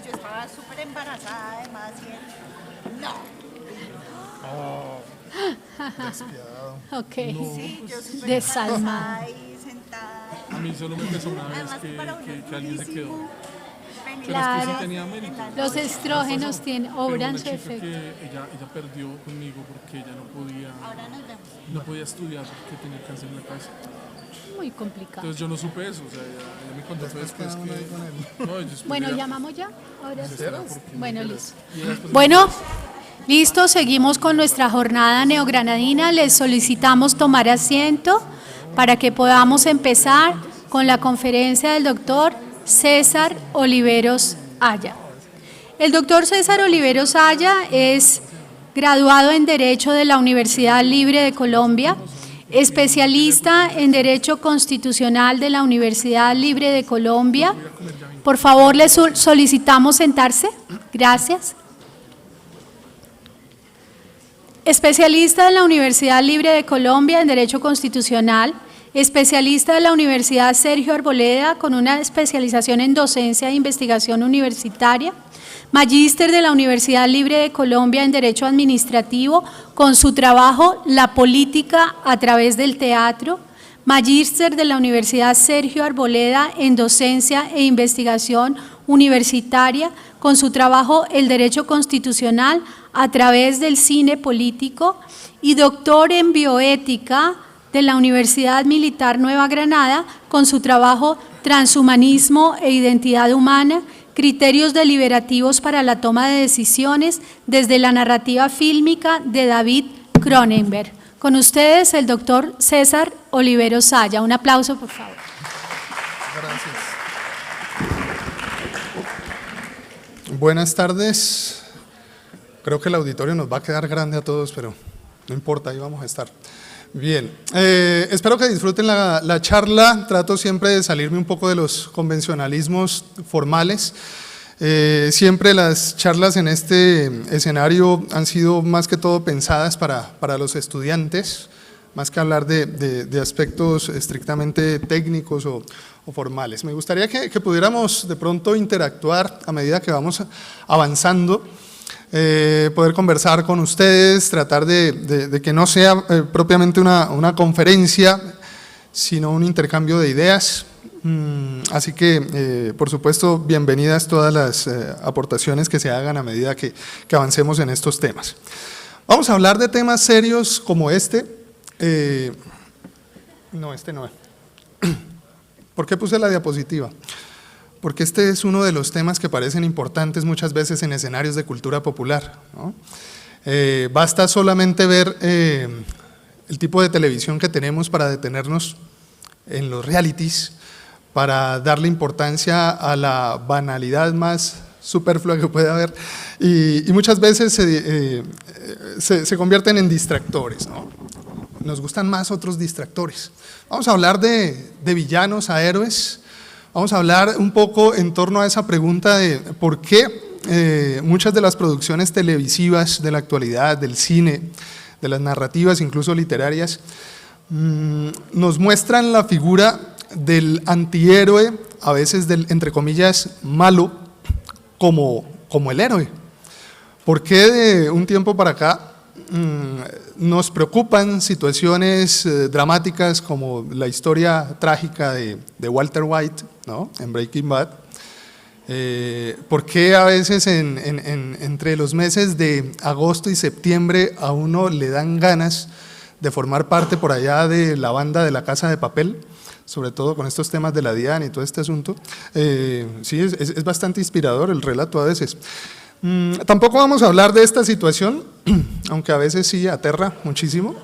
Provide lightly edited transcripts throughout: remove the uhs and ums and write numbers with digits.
yo estaba súper embarazada además y él, no. Despiadado. Ok. Sí, yo súper Desalmado. embarazada ahí sentada. A mí solo me pesó una vez Además, para uno que alguien se quedó. durísimo venir Pero es que sí Claro. tenía mérito. Los estrógenos Pero obran una su chica efecto. que ella perdió conmigo porque ella Ahora nos vemos. no podía estudiar porque tenía cáncer en la cabeza. Muy complicado. Entonces yo no supe eso, o sea, ella me contó después queda uno ahí con que... No, yo después Bueno, ya- ¿llamamos ya? Ahora sí. Bueno, listo. y ella después- Bueno, listo, seguimos con nuestra jornada neogranadina. Les solicitamos tomar asiento para que podamos empezar con la conferencia del doctor César Oliveros Aya. El doctor César Oliveros Aya es graduado en Derecho de la Universidad Libre de Colombia, especialista en Derecho Constitucional de la Universidad Libre de Colombia. Por favor, le solicitamos sentarse. Gracias. Especialista de la Universidad Libre de Colombia en Derecho Constitucional, especialista de la Universidad Sergio Arboleda con una especialización en docencia e investigación universitaria, magíster de la Universidad Libre de Colombia en Derecho Administrativo con su trabajo La política a través del teatro, magíster de la Universidad Sergio Arboleda en docencia e investigación universitaria con su trabajo El Derecho Constitucional a través del cine político y doctor en bioética de la Universidad Militar Nueva Granada con su trabajo Transhumanismo e Identidad Humana, criterios deliberativos para la toma de decisiones desde la narrativa fílmica de David Cronenberg. Con ustedes el doctor César Oliveros Aya. Un aplauso, por favor. Gracias. Buenas tardes. Creo que el auditorio nos va a quedar grande a todos, pero no importa, ahí vamos a estar. Bien, espero que disfruten la charla. Trato siempre de salirme un poco de los convencionalismos formales. Siempre las charlas en este escenario han sido más que todo pensadas para los estudiantes, más que hablar de aspectos estrictamente técnicos o formales. Me gustaría que pudiéramos de pronto interactuar a medida que vamos avanzando. Poder conversar con ustedes, tratar de que no sea propiamente una conferencia, sino un intercambio de ideas. Así que, por supuesto, bienvenidas todas las aportaciones que se hagan a medida que avancemos en estos temas. Vamos a hablar de temas serios como este. No, este no es. ¿Por qué puse la diapositiva? Porque este es uno de los temas que parecen importantes muchas veces en escenarios de cultura popular, ¿no? Basta solamente ver el tipo de televisión que tenemos para detenernos en los realities, para darle importancia a la banalidad más superflua que puede haber y muchas veces se convierten en distractores, ¿no? Nos gustan más otros distractores. Vamos a hablar de villanos a héroes. Vamos a hablar un poco en torno a esa pregunta de por qué muchas de las producciones televisivas de la actualidad, del cine, de las narrativas, incluso literarias, nos muestran la figura del antihéroe, a veces del, entre comillas, malo, como el héroe. ¿Por qué de un tiempo para acá nos preocupan situaciones dramáticas como la historia trágica de Walter White, ¿no?, en Breaking Bad? ¿Por qué a veces entre los meses de agosto y septiembre a uno le dan ganas de formar parte por allá de la banda de La Casa de Papel? Sobre todo con estos temas de la DIAN y todo este asunto. Sí, es bastante inspirador el relato a veces. Tampoco vamos a hablar de esta situación, aunque a veces sí aterra muchísimo,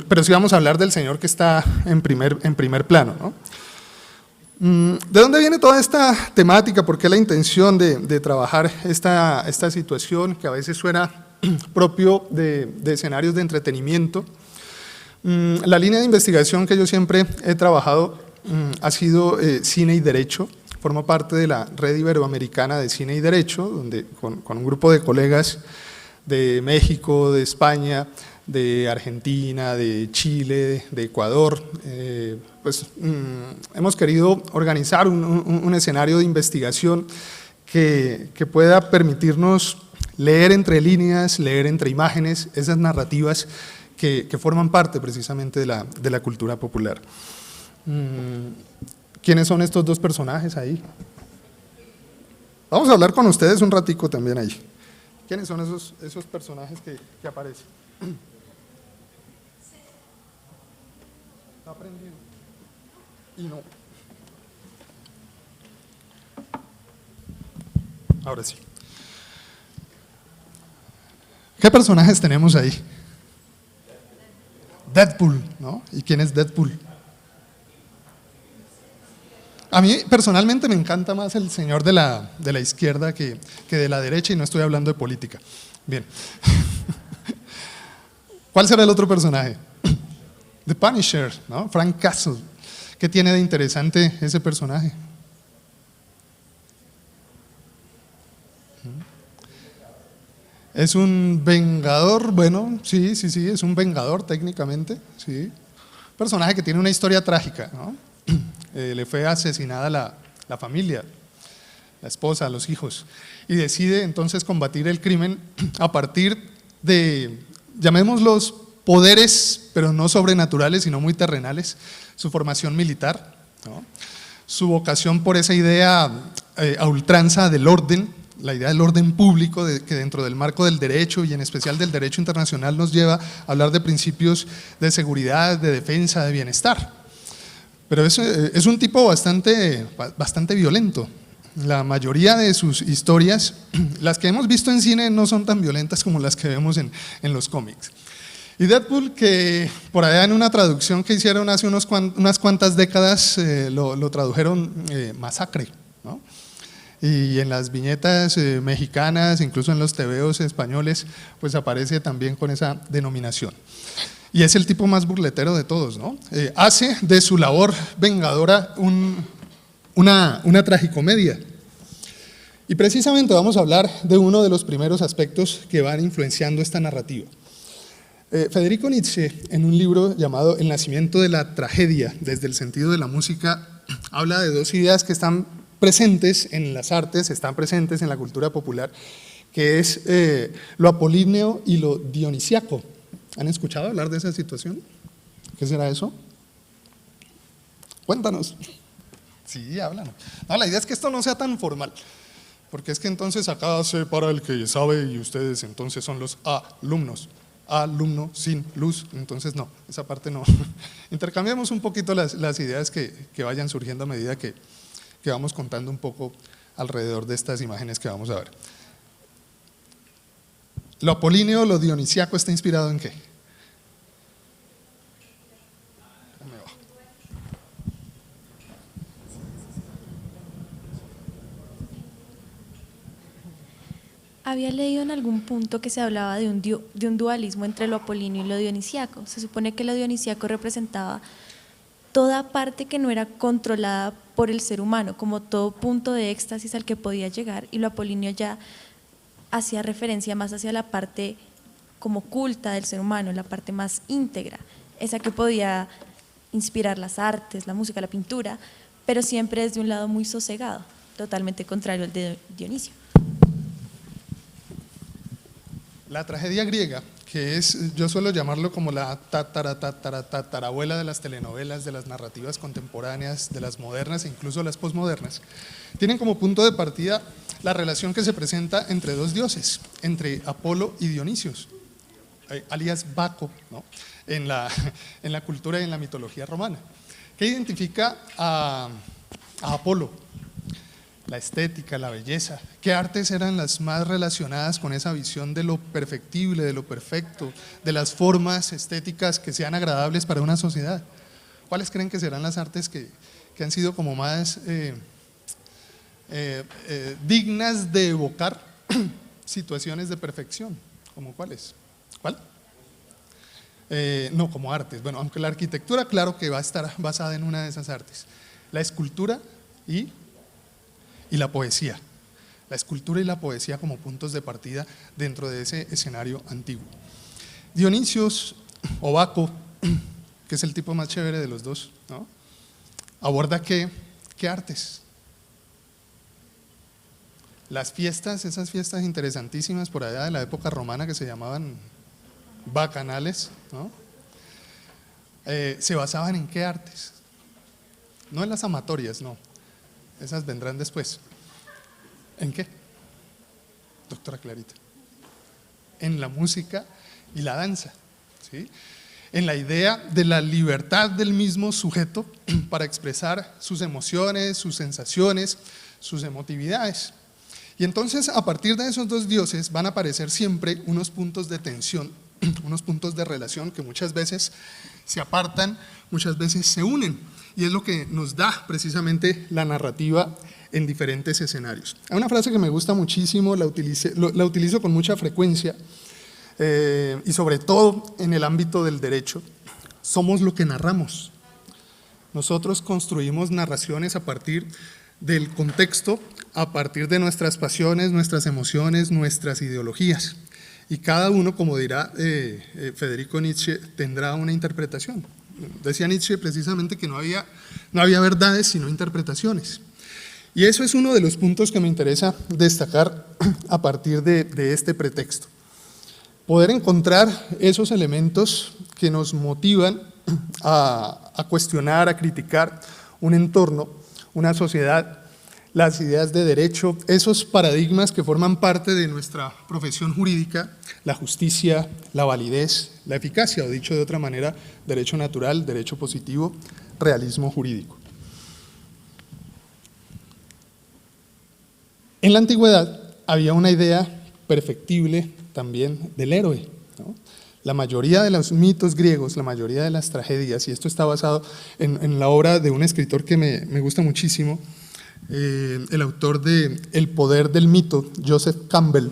pero sí vamos a hablar del señor que está en primer plano, ¿no? ¿De dónde viene toda esta temática? ¿Por qué la intención de trabajar esta situación que a veces suena propio de escenarios de entretenimiento? La línea de investigación que yo siempre he trabajado ha sido cine y derecho. Formo parte de la Red Iberoamericana de Cine y Derecho, donde con un grupo de colegas de México, de España, de Argentina, de Chile, de Ecuador. Hemos querido organizar un escenario de investigación que pueda permitirnos leer entre líneas, leer entre imágenes, esas narrativas que forman parte precisamente de la cultura popular. ¿Quiénes son estos dos personajes ahí? Vamos a hablar con ustedes un ratico también ahí. ¿Quiénes son esos personajes que aparecen? Está prendido. Y no. Ahora sí. ¿Qué personajes tenemos ahí? Deadpool, ¿no? ¿Y quién es Deadpool? A mí personalmente me encanta más el señor de la izquierda que de la derecha, y no estoy hablando de política. Bien. ¿Cuál será el otro personaje? The Punisher, ¿no? Frank Castle. ¿Qué tiene de interesante ese personaje? Es un vengador, bueno, sí, es un vengador técnicamente, sí. Personaje que tiene una historia trágica, ¿no? Le fue asesinada la familia, la esposa, los hijos, y decide entonces combatir el crimen a partir de, llamémoslos poderes, pero no sobrenaturales, sino muy terrenales, su formación militar, ¿no? Su vocación por esa idea a ultranza del orden, la idea del orden público, que dentro del marco del derecho y en especial del derecho internacional nos lleva a hablar de principios de seguridad, de defensa, de bienestar. Pero es un tipo bastante violento. La mayoría de sus historias, las que hemos visto en cine, no son tan violentas como las que vemos en los cómics. Y Deadpool, que por allá en una traducción que hicieron hace unas cuantas décadas, lo tradujeron masacre, ¿no? Y en las viñetas mexicanas, incluso en los tebeos españoles, pues aparece también con esa denominación. Y es el tipo más burletero de todos, ¿no? Hace de su labor vengadora una tragicomedia. Y precisamente vamos a hablar de uno de los primeros aspectos que van influenciando esta narrativa. Federico Nietzsche, en un libro llamado El nacimiento de la tragedia, desde el sentido de la música, habla de dos ideas que están presentes en las artes, están presentes en la cultura popular, que es lo apolíneo y lo dionisiaco. ¿Han escuchado hablar de esa situación? ¿Qué será eso? Cuéntanos. Sí, háblanos. No, la idea es que esto no sea tan formal, porque es que entonces acá se para el que sabe y ustedes entonces son los alumnos. Alumno sin luz, entonces no, esa parte no. Intercambiamos un poquito las ideas que vayan surgiendo a medida que vamos contando un poco alrededor de estas imágenes que vamos a ver. Lo apolíneo, lo dionisiaco, ¿está inspirado en qué? Había leído en algún punto que se hablaba de un dualismo entre lo apolíneo y lo dionisiaco. Se supone que lo dionisiaco representaba toda parte que no era controlada por el ser humano, como todo punto de éxtasis al que podía llegar, y lo apolíneo ya hacía referencia más hacia la parte como culta del ser humano, la parte más íntegra, esa que podía inspirar las artes, la música, la pintura, pero siempre desde un lado muy sosegado, totalmente contrario al de Dionisio. La tragedia griega, que es, yo suelo llamarlo como la tatarabuela de las telenovelas, de las narrativas contemporáneas, de las modernas e incluso las posmodernas, tienen como punto de partida la relación que se presenta entre dos dioses, entre Apolo y Dionisios, alias Baco, ¿no? en la cultura y en la mitología romana, que identifica a Apolo, la estética, la belleza. ¿Qué artes eran las más relacionadas con esa visión de lo perfectible, de lo perfecto, de las formas estéticas que sean agradables para una sociedad? ¿Cuáles creen que serán las artes que han sido como más dignas de evocar situaciones de perfección? ¿Como cuáles? ¿Cuál? No, como artes. Bueno, aunque la arquitectura, claro que va a estar basada en una de esas artes. La escultura y la poesía. La escultura y la poesía como puntos de partida dentro de ese escenario antiguo. Dionisios o Baco, que es el tipo más chévere de los dos, ¿no? Aborda qué artes. Las fiestas, esas fiestas interesantísimas por allá de la época romana que se llamaban bacanales, ¿no? Se basaban en qué artes. No en las amatorias, no. Esas vendrán después. ¿En qué, doctora Clarita? En la música y la danza, ¿sí? En la idea de la libertad del mismo sujeto para expresar sus emociones, sus sensaciones, sus emotividades. Y entonces, a partir de esos dos dioses van a aparecer siempre unos puntos de tensión, unos puntos de relación que muchas veces se apartan, muchas veces se unen. Y es lo que nos da precisamente la narrativa en diferentes escenarios. Hay una frase que me gusta muchísimo, la utilizo con mucha frecuencia, y sobre todo en el ámbito del derecho: somos lo que narramos. Nosotros construimos narraciones a partir del contexto, a partir de nuestras pasiones, nuestras emociones, nuestras ideologías. Y cada uno, como dirá Federico Nietzsche, tendrá una interpretación. Decía Nietzsche precisamente que no había verdades sino interpretaciones. Y eso es uno de los puntos que me interesa destacar a partir de este pretexto. Poder encontrar esos elementos que nos motivan a cuestionar, a criticar un entorno, una sociedad, las ideas de derecho, esos paradigmas que forman parte de nuestra profesión jurídica, la justicia, la validez, la eficacia, o dicho de otra manera, derecho natural, derecho positivo, realismo jurídico. En la antigüedad había una idea perfectible también del héroe, ¿no? La mayoría de los mitos griegos, la mayoría de las tragedias, y esto está basado en la obra de un escritor que me gusta muchísimo, el autor de El poder del mito, Joseph Campbell,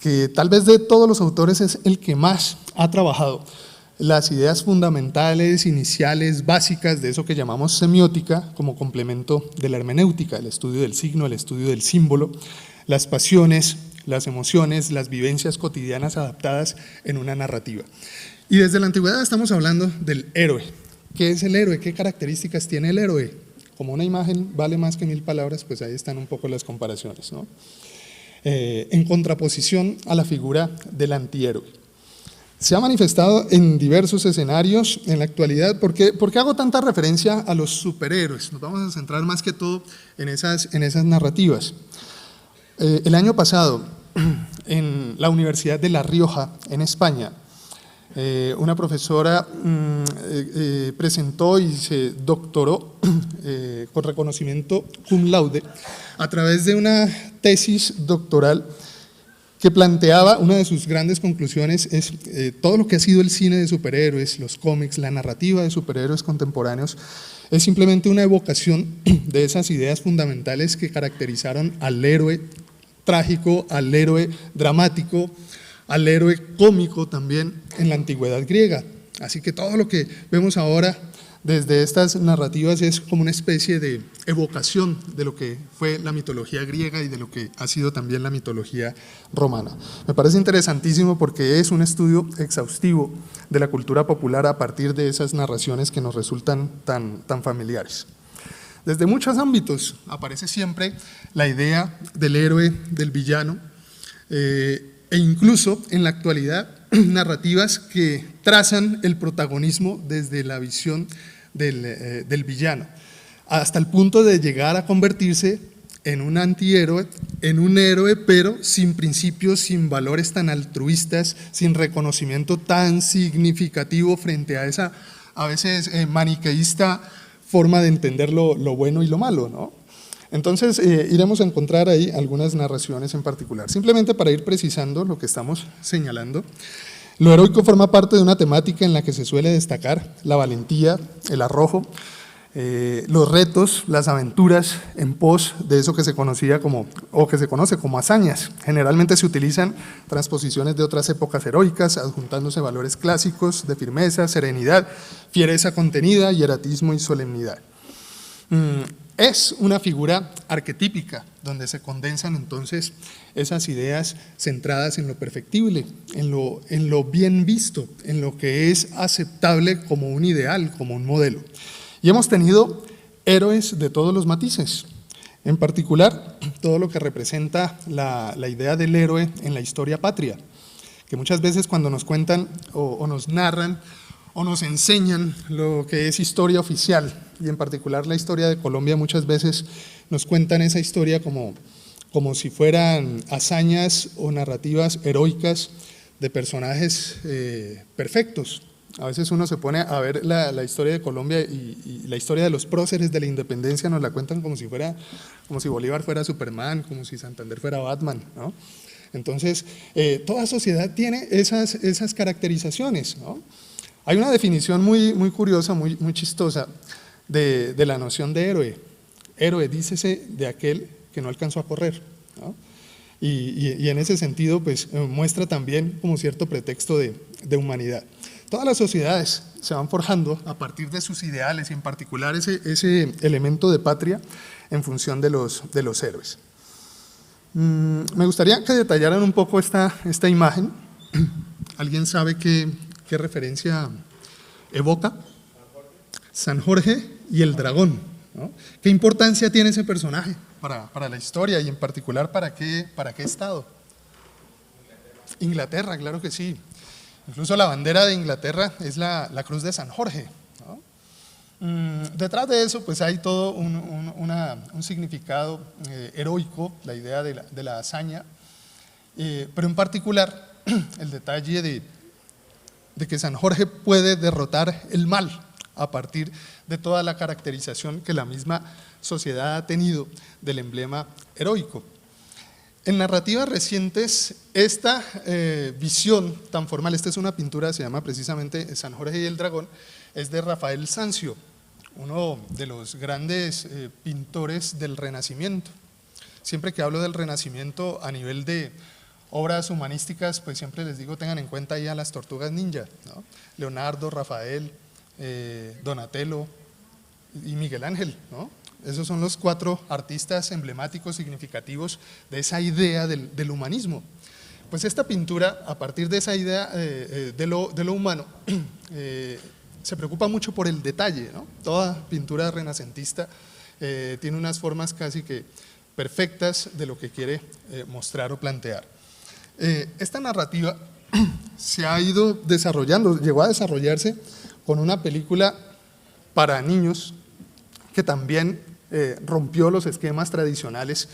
que tal vez de todos los autores es el que más ha trabajado las ideas fundamentales, iniciales, básicas de eso que llamamos semiótica como complemento de la hermenéutica, el estudio del signo, el estudio del símbolo, las pasiones, las emociones, las vivencias cotidianas adaptadas en una narrativa. Y desde la antigüedad estamos hablando del héroe. ¿Qué es el héroe? ¿Qué características tiene el héroe? Como una imagen vale más que 1000 palabras, pues ahí están un poco las comparaciones, ¿no? En contraposición a la figura del antihéroe. Se ha manifestado en diversos escenarios en la actualidad. ¿Por qué hago tanta referencia a los superhéroes? Nos vamos a centrar más que todo en esas narrativas. El año pasado, en la Universidad de La Rioja, en España, una profesora presentó y se doctoró con reconocimiento cum laude a través de una tesis doctoral que planteaba, una de sus grandes conclusiones es todo lo que ha sido el cine de superhéroes, los cómics, la narrativa de superhéroes contemporáneos, es simplemente una evocación de esas ideas fundamentales que caracterizaron al héroe trágico, al héroe dramático, al héroe cómico también en la antigüedad griega. Así que todo lo que vemos ahora desde estas narrativas es como una especie de evocación de lo que fue la mitología griega y de lo que ha sido también la mitología romana. Me parece interesantísimo porque es un estudio exhaustivo de la cultura popular a partir de esas narraciones que nos resultan tan familiares. Desde muchos ámbitos aparece siempre la idea del héroe, del villano, e incluso en la actualidad narrativas que trazan el protagonismo desde la visión del villano, hasta el punto de llegar a convertirse en un antihéroe, en un héroe, pero sin principios, sin valores tan altruistas, sin reconocimiento tan significativo frente a esa a veces maniqueísta forma de entender lo bueno y lo malo, ¿no? Entonces iremos a encontrar ahí algunas narraciones en particular. Simplemente para ir precisando lo que estamos señalando, lo heroico forma parte de una temática en la que se suele destacar la valentía, el arrojo, los retos, las aventuras en pos de eso que se conocía como, o que se conoce como hazañas. Generalmente se utilizan transposiciones de otras épocas heroicas, adjuntándose valores clásicos de firmeza, serenidad, fiereza contenida, hieratismo y solemnidad. es una figura arquetípica, donde se condensan entonces esas ideas centradas en lo perfectible, en lo bien visto, en lo que es aceptable como un ideal, como un modelo. Y hemos tenido héroes de todos los matices, en particular todo lo que representa la idea del héroe en la historia patria, que muchas veces cuando nos cuentan o nos narran o nos enseñan lo que es historia oficial, y en particular la historia de Colombia, muchas veces nos cuentan esa historia como si fueran hazañas o narrativas heroicas de personajes perfectos. A veces uno se pone a ver la historia de Colombia y la historia de los próceres de la independencia nos la cuentan como si Bolívar fuera Superman, como si Santander fuera Batman, ¿no? Entonces, toda sociedad tiene esas caracterizaciones, ¿no? Hay una definición muy curiosa, muy chistosa de la noción de héroe. Héroe, dícese de aquel que no alcanzó a correr, ¿no? Y en ese sentido, pues muestra también como cierto pretexto de humanidad. Todas las sociedades se van forjando a partir de sus ideales y en particular ese elemento de patria en función de los héroes. Me gustaría que detallaran un poco esta imagen. ¿Alguien sabe qué referencia evoca? San Jorge y el dragón, ¿no? ¿Qué importancia tiene ese personaje para la historia y en particular para qué estado? Inglaterra, claro que sí. Incluso la bandera de Inglaterra es la cruz de San Jorge, ¿no? Detrás de eso pues hay todo un significado heroico, la idea de la hazaña, pero en particular el detalle de que San Jorge puede derrotar el mal a partir de toda la caracterización que la misma sociedad ha tenido del emblema heroico. En narrativas recientes, esta visión tan formal, esta es una pintura, se llama precisamente San Jorge y el dragón, es de Rafael Sanzio, uno de los grandes pintores del Renacimiento. Siempre que hablo del Renacimiento a nivel de obras humanísticas, pues siempre les digo, tengan en cuenta ahí a las tortugas ninja, ¿no? Leonardo, Rafael, Donatello y Miguel Ángel, ¿no? Esos son los 4 artistas emblemáticos significativos de esa idea del humanismo. Pues esta pintura, a partir de esa idea de lo humano, se preocupa mucho por el detalle, ¿no? Toda pintura renacentista tiene unas formas casi que perfectas de lo que quiere mostrar o plantear. Esta narrativa se ha ido desarrollando, llegó a desarrollarse con una película para niños que también rompió los esquemas tradicionales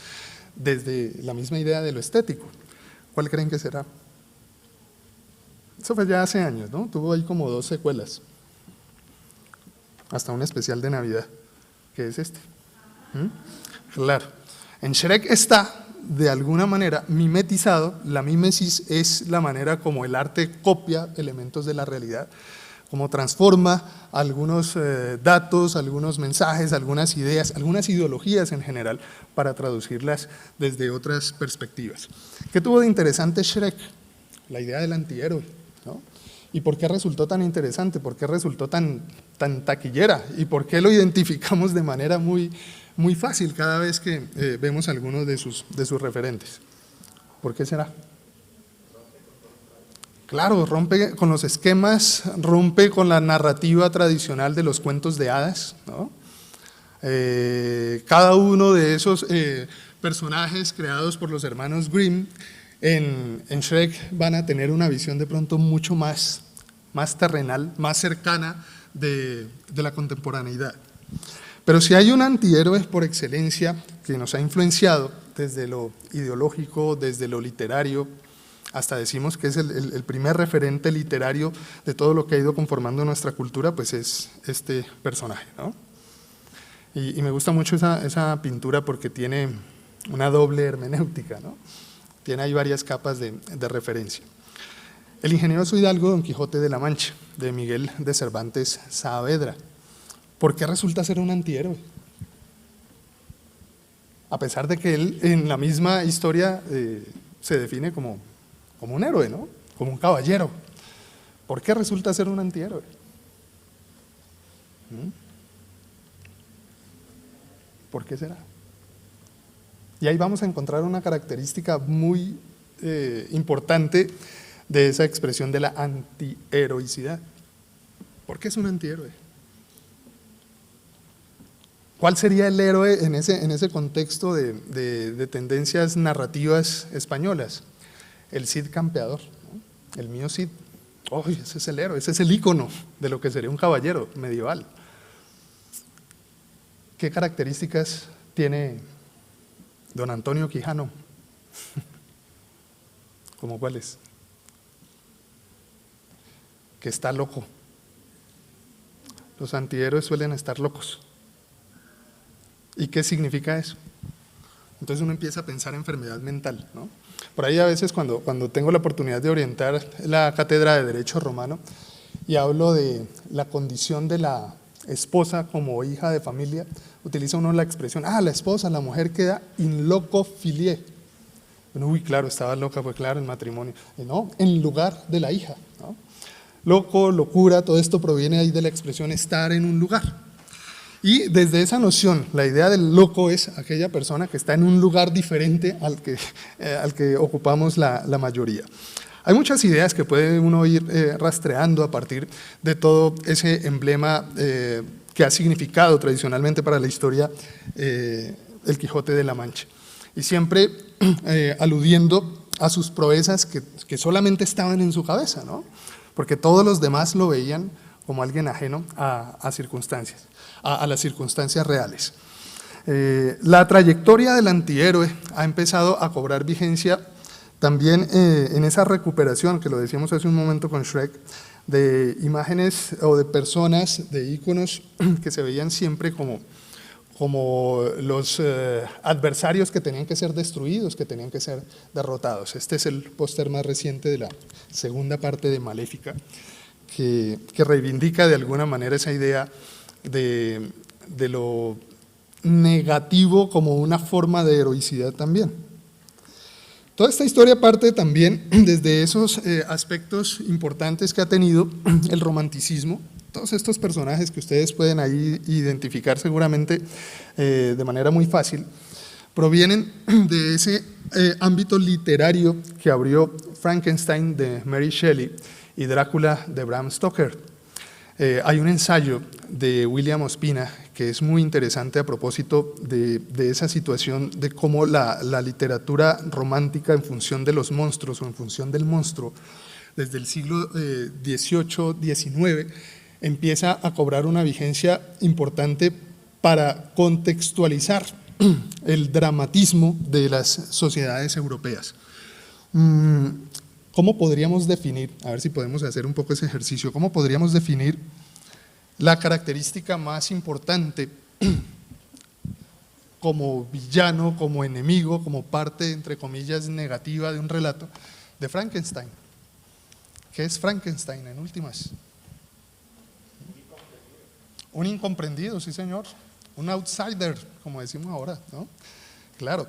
desde la misma idea de lo estético. ¿Cuál creen que será? Eso fue ya hace años, ¿no? Tuvo ahí como 2 secuelas, hasta un especial de Navidad, que es este. Claro, en Shrek está de alguna manera mimetizado, la mímesis es la manera como el arte copia elementos de la realidad, como transforma algunos datos, algunos mensajes, algunas ideas, algunas ideologías en general para traducirlas desde otras perspectivas. ¿Qué tuvo de interesante Shrek? La idea del antihéroe, ¿no? ¿Y por qué resultó tan interesante? ¿Por qué resultó tan taquillera? ¿Y por qué lo identificamos de manera muy fácil cada vez que vemos algunos de sus referentes? ¿Por qué será? Claro, rompe con los esquemas, rompe con la narrativa tradicional de los cuentos de hadas, ¿no? Cada uno de esos personajes creados por los hermanos Grimm en Shrek van a tener una visión de pronto mucho más terrenal, más cercana de la contemporaneidad. Pero si hay un antihéroe por excelencia que nos ha influenciado desde lo ideológico, desde lo literario, hasta decimos que es el primer referente literario de todo lo que ha ido conformando nuestra cultura, pues es este personaje, ¿no? Y me gusta mucho esa pintura porque tiene una doble hermenéutica, ¿no? Tiene ahí varias capas de referencia. El ingenioso hidalgo Don Quijote de la Mancha, de Miguel de Cervantes Saavedra. ¿Por qué resulta ser un antihéroe? A pesar de que él en la misma historia se define como un héroe, ¿no? Como un caballero. ¿Por qué resulta ser un antihéroe? ¿Por qué será? Y ahí vamos a encontrar una característica muy importante de esa expresión de la antiheroicidad. ¿Por qué es un antihéroe? ¿Cuál sería el héroe en ese contexto de tendencias narrativas españolas? El Cid campeador, ¿no? El mío Cid. Oh, ese es el héroe, ese es el ícono de lo que sería un caballero medieval. ¿Qué características tiene don Antonio Quijano? ¿Cómo cuáles? Que está loco. Los antihéroes suelen estar locos. ¿Y qué significa eso? Entonces uno empieza a pensar enfermedad mental, ¿no? Por ahí a veces cuando tengo la oportunidad de orientar la cátedra de Derecho Romano y hablo de la condición de la esposa como hija de familia, utiliza uno la expresión, la esposa, la mujer queda in loco filiae. Bueno, uy, claro, estaba loca, pues claro, el matrimonio. No, en lugar de la hija, ¿no? Loco, locura, todo esto proviene ahí de la expresión estar en un lugar. Y desde esa noción, la idea del loco es aquella persona que está en un lugar diferente al que ocupamos la mayoría. Hay muchas ideas que puede uno ir rastreando a partir de todo ese emblema que ha significado tradicionalmente para la historia el Quijote de la Mancha. Y siempre aludiendo a sus proezas que solamente estaban en su cabeza, ¿no? Porque todos los demás lo veían como alguien ajeno a circunstancias, a las circunstancias reales. La trayectoria del antihéroe ha empezado a cobrar vigencia también en esa recuperación, que lo decíamos hace un momento con Shrek, de imágenes o de personas, de íconos que se veían siempre como los adversarios que tenían que ser destruidos, que tenían que ser derrotados. Este es el póster más reciente de la segunda parte de Maléfica, que reivindica de alguna manera esa idea de lo negativo como una forma de heroicidad también. Toda esta historia parte también desde esos aspectos importantes que ha tenido el romanticismo. Todos estos personajes que ustedes pueden ahí identificar seguramente de manera muy fácil, provienen de ese ámbito literario que abrió Frankenstein de Mary Shelley y Drácula de Bram Stoker. Hay un ensayo de William Ospina que es muy interesante a propósito de esa situación de cómo la literatura romántica en función de los monstruos o en función del monstruo desde el siglo XVIII, XIX empieza a cobrar una vigencia importante para contextualizar el dramatismo de las sociedades europeas. ¿Cómo podríamos definir, a ver si podemos hacer un poco ese ejercicio, cómo podríamos definir la característica más importante como villano, como enemigo, como parte, entre comillas, negativa de un relato de Frankenstein? ¿Qué es Frankenstein en últimas? Un incomprendido, sí señor, un outsider, como decimos ahora, ¿no? Claro.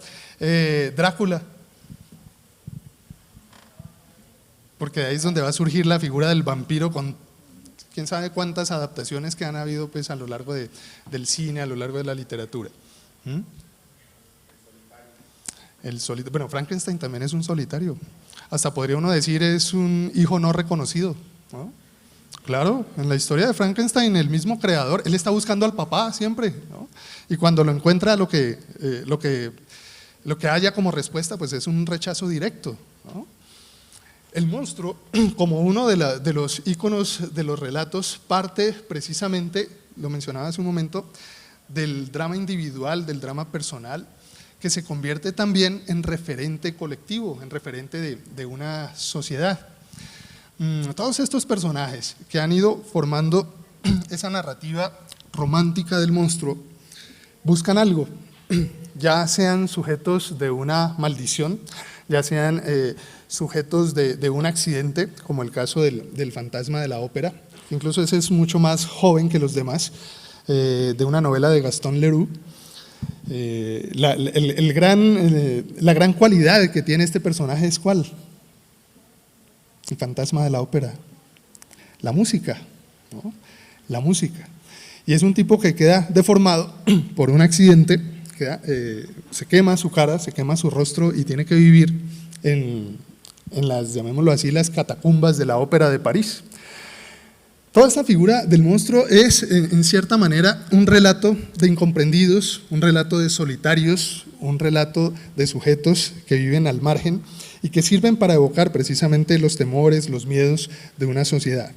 Drácula, porque ahí es donde va a surgir la figura del vampiro con quién sabe cuántas adaptaciones que han habido pues, a lo largo del cine, a lo largo de la literatura. Bueno, Frankenstein también es un solitario, hasta podría uno decir es un hijo no reconocido, ¿no? Claro, en la historia de Frankenstein el mismo creador, él está buscando al papá siempre, ¿no? Y cuando lo encuentra lo que haya como respuesta pues es un rechazo directo, ¿no? El monstruo, como uno de los íconos de los relatos, parte precisamente, lo mencionaba hace un momento, del drama individual, del drama personal, que se convierte también en referente colectivo, en referente de una sociedad. Todos estos personajes que han ido formando esa narrativa romántica del monstruo buscan algo, ya sean sujetos de una maldición, ya sean sujetos de un accidente, como el caso del fantasma de la ópera, incluso ese es mucho más joven que los demás, de una novela de Gaston Leroux. La gran cualidad que tiene este personaje es ¿cuál? El fantasma de la ópera, la música, ¿no? La música. Y es un tipo que queda deformado por un accidente se quema su cara, se quema su rostro y tiene que vivir en las, llamémoslo así, las catacumbas de la Ópera de París. Toda esta figura del monstruo es, en cierta manera, un relato de incomprendidos, un relato de solitarios, un relato de sujetos que viven al margen y que sirven para evocar precisamente los temores, los miedos de una sociedad.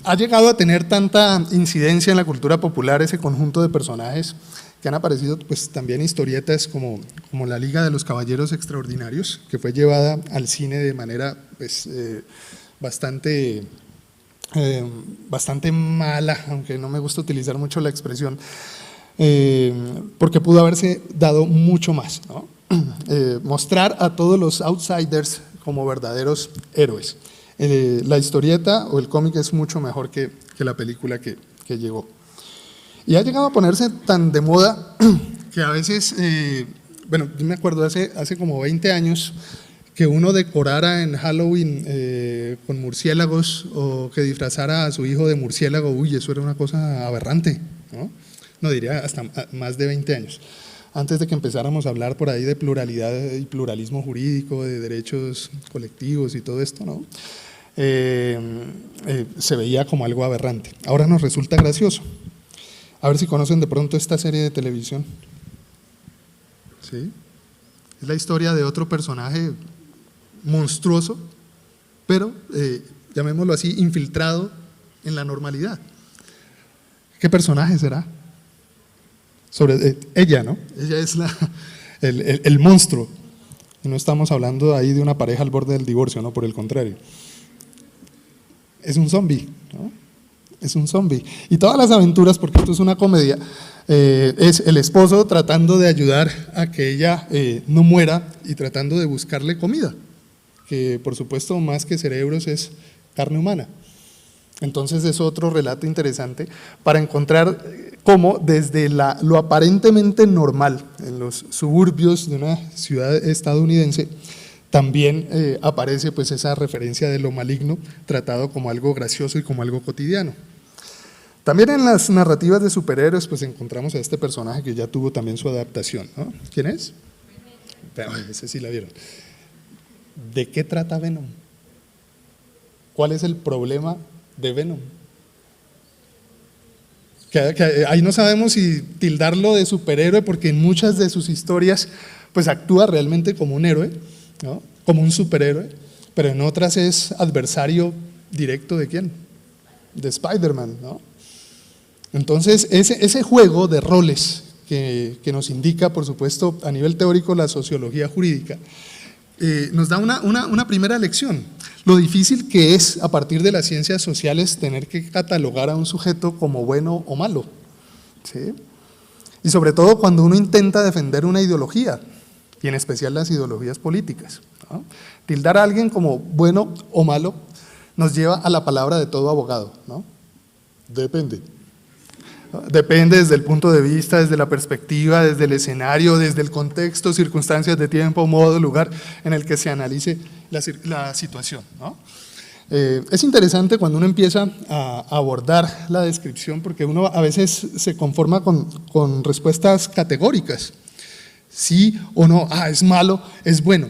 Ha llegado a tener tanta incidencia en la cultura popular ese conjunto de personajes que han aparecido pues, también historietas como La Liga de los Caballeros Extraordinarios, que fue llevada al cine de manera pues, bastante mala, aunque no me gusta utilizar mucho la expresión, porque pudo haberse dado mucho más, ¿no? Mostrar a todos los outsiders como verdaderos héroes. La historieta o el cómic es mucho mejor que la película que llegó. Y ha llegado a ponerse tan de moda que a veces, bueno, yo me acuerdo hace como 20 años que uno decorara en Halloween con murciélagos o que disfrazara a su hijo de murciélago, uy, eso era una cosa aberrante, ¿no? No diría hasta más de 20 años. Antes de que empezáramos a hablar por ahí de pluralidad y pluralismo jurídico, de derechos colectivos y todo esto, ¿no? Se veía como algo aberrante. Ahora nos resulta gracioso. A ver si conocen de pronto esta serie de televisión. ¿Sí? Es la historia de otro personaje monstruoso, pero, llamémoslo así, infiltrado en la normalidad. ¿Qué personaje será? Ella, ¿no? Ella es el monstruo. Y no estamos hablando ahí de una pareja al borde del divorcio, no, por el contrario. Es un zombie, ¿no? Es un zombie. Y todas las aventuras, porque esto es una comedia, es el esposo tratando de ayudar a que ella no muera y tratando de buscarle comida, que por supuesto más que cerebros es carne humana. Entonces es otro relato interesante para encontrar cómo desde lo aparentemente normal en los suburbios de una ciudad estadounidense también aparece pues esa referencia de lo maligno tratado como algo gracioso y como algo cotidiano. También en las narrativas de superhéroes pues encontramos a este personaje que ya tuvo también su adaptación, ¿no? ¿Quién es? Venom, ese sí la vieron. ¿De qué trata Venom? ¿Cuál es el problema de Venom? Que ahí no sabemos si tildarlo de superhéroe porque en muchas de sus historias pues actúa realmente como un héroe, ¿no? Como un superhéroe, pero en otras es adversario directo ¿de quién? De Spider-Man, ¿no? Entonces ese juego de roles que nos indica por supuesto a nivel teórico la sociología jurídica nos da una primera lección. Lo difícil que es a partir de las ciencias sociales tener que catalogar a un sujeto como bueno o malo, ¿sí? Y sobre todo cuando uno intenta defender una ideología, y en especial las ideologías políticas, ¿no? Tildar a alguien como bueno o malo nos lleva a la palabra de todo abogado, ¿no? Depende. Depende desde el punto de vista, desde la perspectiva, desde el escenario, desde el contexto, circunstancias de tiempo, modo, lugar en el que se analice la situación, ¿no? Es interesante cuando uno empieza a abordar la descripción porque uno a veces se conforma con respuestas categóricas, sí o no, es malo, es bueno.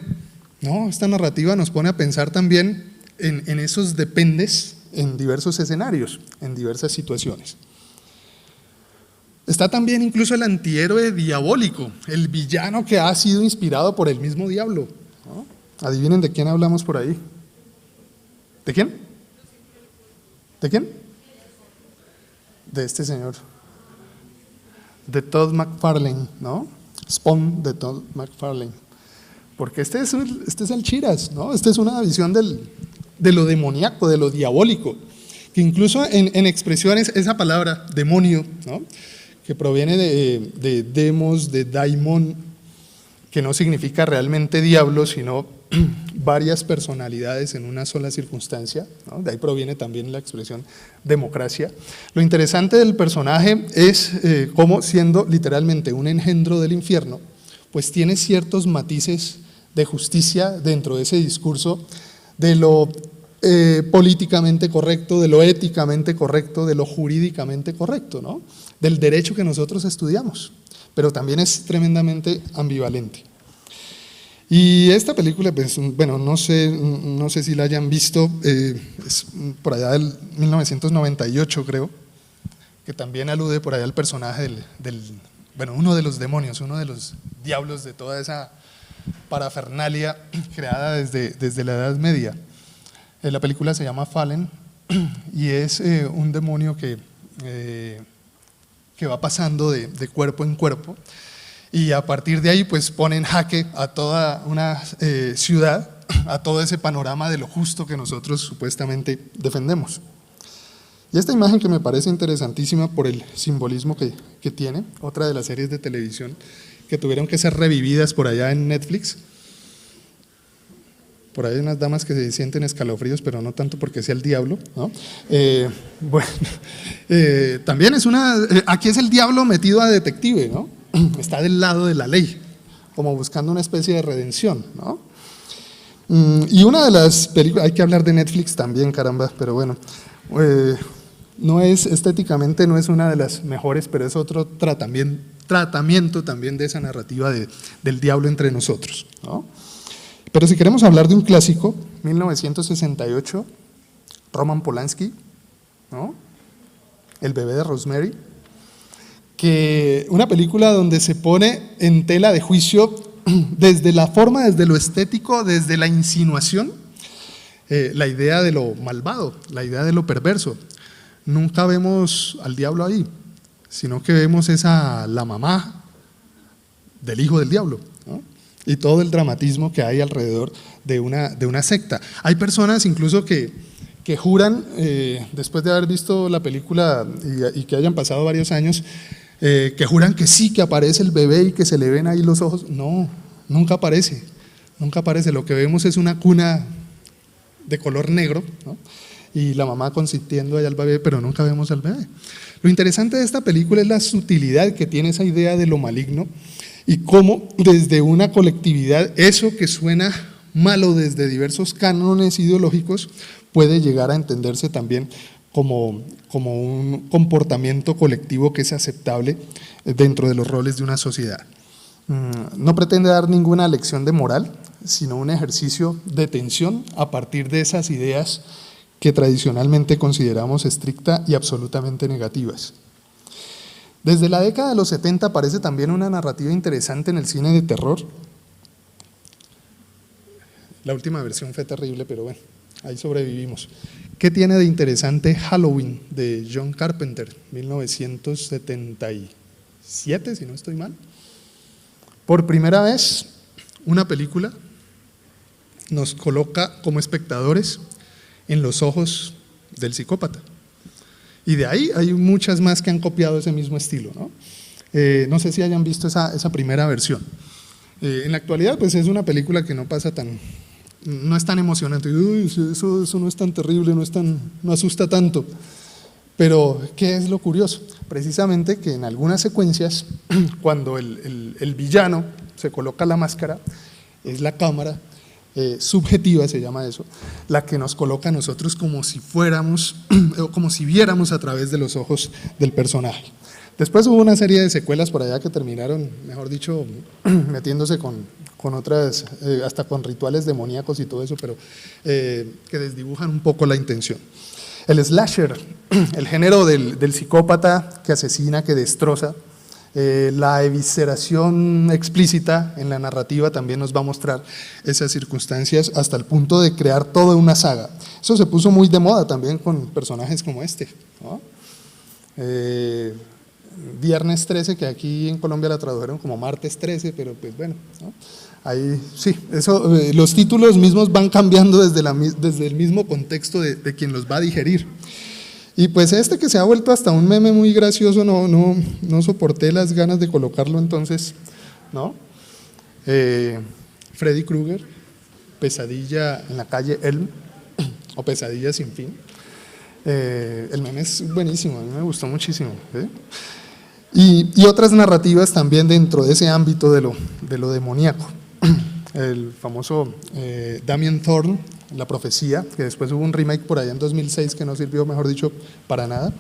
No, esta narrativa nos pone a pensar también en esos dependes en diversos escenarios, en diversas situaciones. Está también incluso el antihéroe diabólico, el villano que ha sido inspirado por el mismo diablo, ¿no? Adivinen de quién hablamos por ahí. ¿De quién? ¿De quién? De este señor. De Todd McFarlane, ¿no? Spawn de Todd McFarlane. Porque este es el Chiras, ¿no? Esta es una visión de lo demoníaco, de lo diabólico, que incluso en expresiones, esa palabra, demonio, ¿no? Que proviene de demos, de daimon, que no significa realmente diablo, sino varias personalidades en una sola circunstancia, ¿no? De ahí proviene también la expresión democracia. Lo interesante del personaje es cómo siendo literalmente un engendro del infierno, pues tiene ciertos matices de justicia dentro de ese discurso de lo políticamente correcto, de lo éticamente correcto, de lo jurídicamente correcto, ¿no? Del derecho que nosotros estudiamos. pero también es tremendamente ambivalente. Y esta película, pues, bueno, no sé si la hayan visto, es por allá del 1998 creo, que también alude por allá al personaje bueno, uno de los demonios, uno de los diablos de toda esa parafernalia creada desde la Edad Media. La película se llama Fallen y es un demonio que va pasando de cuerpo en cuerpo, y a partir de ahí pues pone en jaque a toda una ciudad, a todo ese panorama de lo justo que nosotros supuestamente defendemos. Y esta imagen, que me parece interesantísima por el simbolismo que tiene, otra de las series de televisión que tuvieron que ser revividas por allá en Netflix. Por ahí hay unas damas que se sienten escalofríos, pero no tanto porque sea el diablo, ¿no? Bueno, también es aquí es el diablo metido a detective, ¿no? Está del lado de la ley, como buscando una especie de redención, ¿no? Y una de las películas, hay que hablar de Netflix también, caramba, pero bueno, estéticamente no es una de las mejores, pero es otro tratamiento también de esa narrativa del diablo entre nosotros, ¿no? Pero si queremos hablar de un clásico, 1968, Roman Polanski, ¿no? El bebé de Rosemary, que una película donde se pone en tela de juicio desde la forma, desde lo estético, desde la insinuación, la idea de lo malvado, la idea de lo perverso. Nunca vemos al diablo ahí, sino que vemos la mamá del hijo del diablo, ¿no? Y todo el dramatismo que hay alrededor de una secta. Hay personas incluso que juran, después de haber visto la película y que hayan pasado varios años, que juran que sí, que aparece el bebé y que se le ven ahí los ojos. No, nunca aparece, nunca aparece. Lo que vemos es una cuna de color negro, ¿no? Y la mamá consintiendo ahí al bebé, pero nunca vemos al bebé. Lo interesante de esta película es la sutilidad que tiene esa idea de lo maligno, y cómo desde una colectividad eso que suena malo desde diversos cánones ideológicos puede llegar a entenderse también como un comportamiento colectivo que es aceptable dentro de los roles de una sociedad. No pretende dar ninguna lección de moral, sino un ejercicio de tensión a partir de esas ideas que tradicionalmente consideramos estricta y absolutamente negativas. Desde la década de los 70 aparece también una narrativa interesante en el cine de terror. La última versión fue terrible, pero bueno, ahí sobrevivimos. ¿Qué tiene de interesante Halloween, de John Carpenter, 1977, si no estoy mal? Por primera vez, una película nos coloca como espectadores en los ojos del psicópata. Y de ahí hay muchas más que han copiado ese mismo estilo, ¿no? No sé si hayan visto esa primera versión. En la actualidad, pues es una película que no es tan emocionante. Uy, eso no es tan terrible, no asusta tanto. Pero, ¿qué es lo curioso? Precisamente que en algunas secuencias, cuando el villano se coloca la máscara, es la cámara subjetiva, se llama eso, la que nos coloca a nosotros como si fuéramos, o como si viéramos a través de los ojos del personaje. Después hubo una serie de secuelas por allá que terminaron, mejor dicho, metiéndose con otras, hasta con rituales demoníacos y todo eso, pero que desdibujan un poco la intención. El slasher, el género del psicópata que asesina, que destroza, la evisceración explícita en la narrativa también nos va a mostrar esas circunstancias hasta el punto de crear toda una saga. Eso se puso muy de moda también con personajes como este, ¿no? Viernes 13, que aquí en Colombia la tradujeron como Martes 13, pero pues bueno, ¿no? Ahí sí, los títulos mismos van cambiando desde el mismo contexto de quien los va a digerir. Y pues que se ha vuelto hasta un meme muy gracioso, no soporté las ganas de colocarlo entonces, ¿no? Freddy Krueger, Pesadilla en la calle Elm, o Pesadilla sin fin. El meme es buenísimo, a mí me gustó muchísimo, ¿eh? Y otras narrativas también dentro de ese ámbito de lo demoníaco. El famoso Damien Thorne, La profecía, que después hubo un remake por allá en 2006 que no sirvió, mejor dicho, para nada.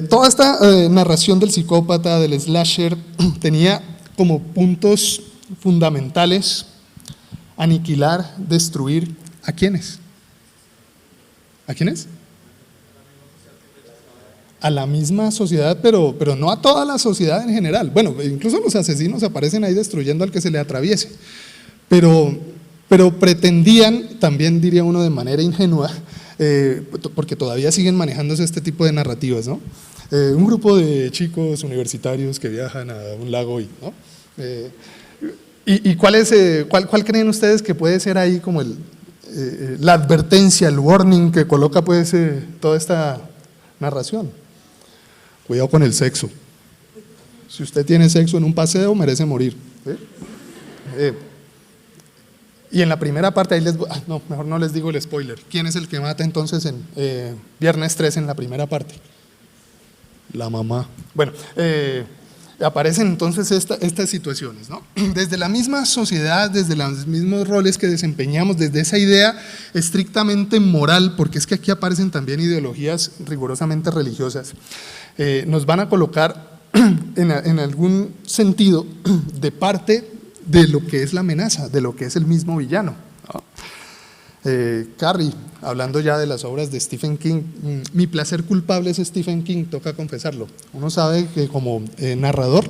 Toda esta narración del psicópata, del slasher, tenía como puntos fundamentales aniquilar, destruir, ¿a quiénes? ¿A quiénes? A la misma sociedad, pero no a toda la sociedad en general. Bueno, incluso los asesinos aparecen ahí destruyendo al que se le atraviese, pero pretendían, también diría uno de manera ingenua, porque todavía siguen manejándose este tipo de narrativas, ¿no? Un grupo de chicos universitarios que viajan a un lago ¿no? ¿Y cuál creen ustedes que puede ser ahí como la advertencia, el warning que coloca pues toda esta narración? Cuidado con el sexo. Si usted tiene sexo en un paseo, merece morir. Y en la primera parte, ahí no, mejor no les digo el spoiler. ¿Quién es el que mata entonces en Viernes 3 en la primera parte? La mamá. Bueno, aparecen entonces estas situaciones, ¿no? Desde la misma sociedad, desde los mismos roles que desempeñamos, desde esa idea estrictamente moral, porque es que aquí aparecen también ideologías rigurosamente religiosas, nos van a colocar en algún sentido de parte de lo que es la amenaza, de lo que es el mismo villano, ¿no? Carrie, hablando ya de las obras de Stephen King, mi placer culpable es Stephen King, toca confesarlo. Uno sabe que como narrador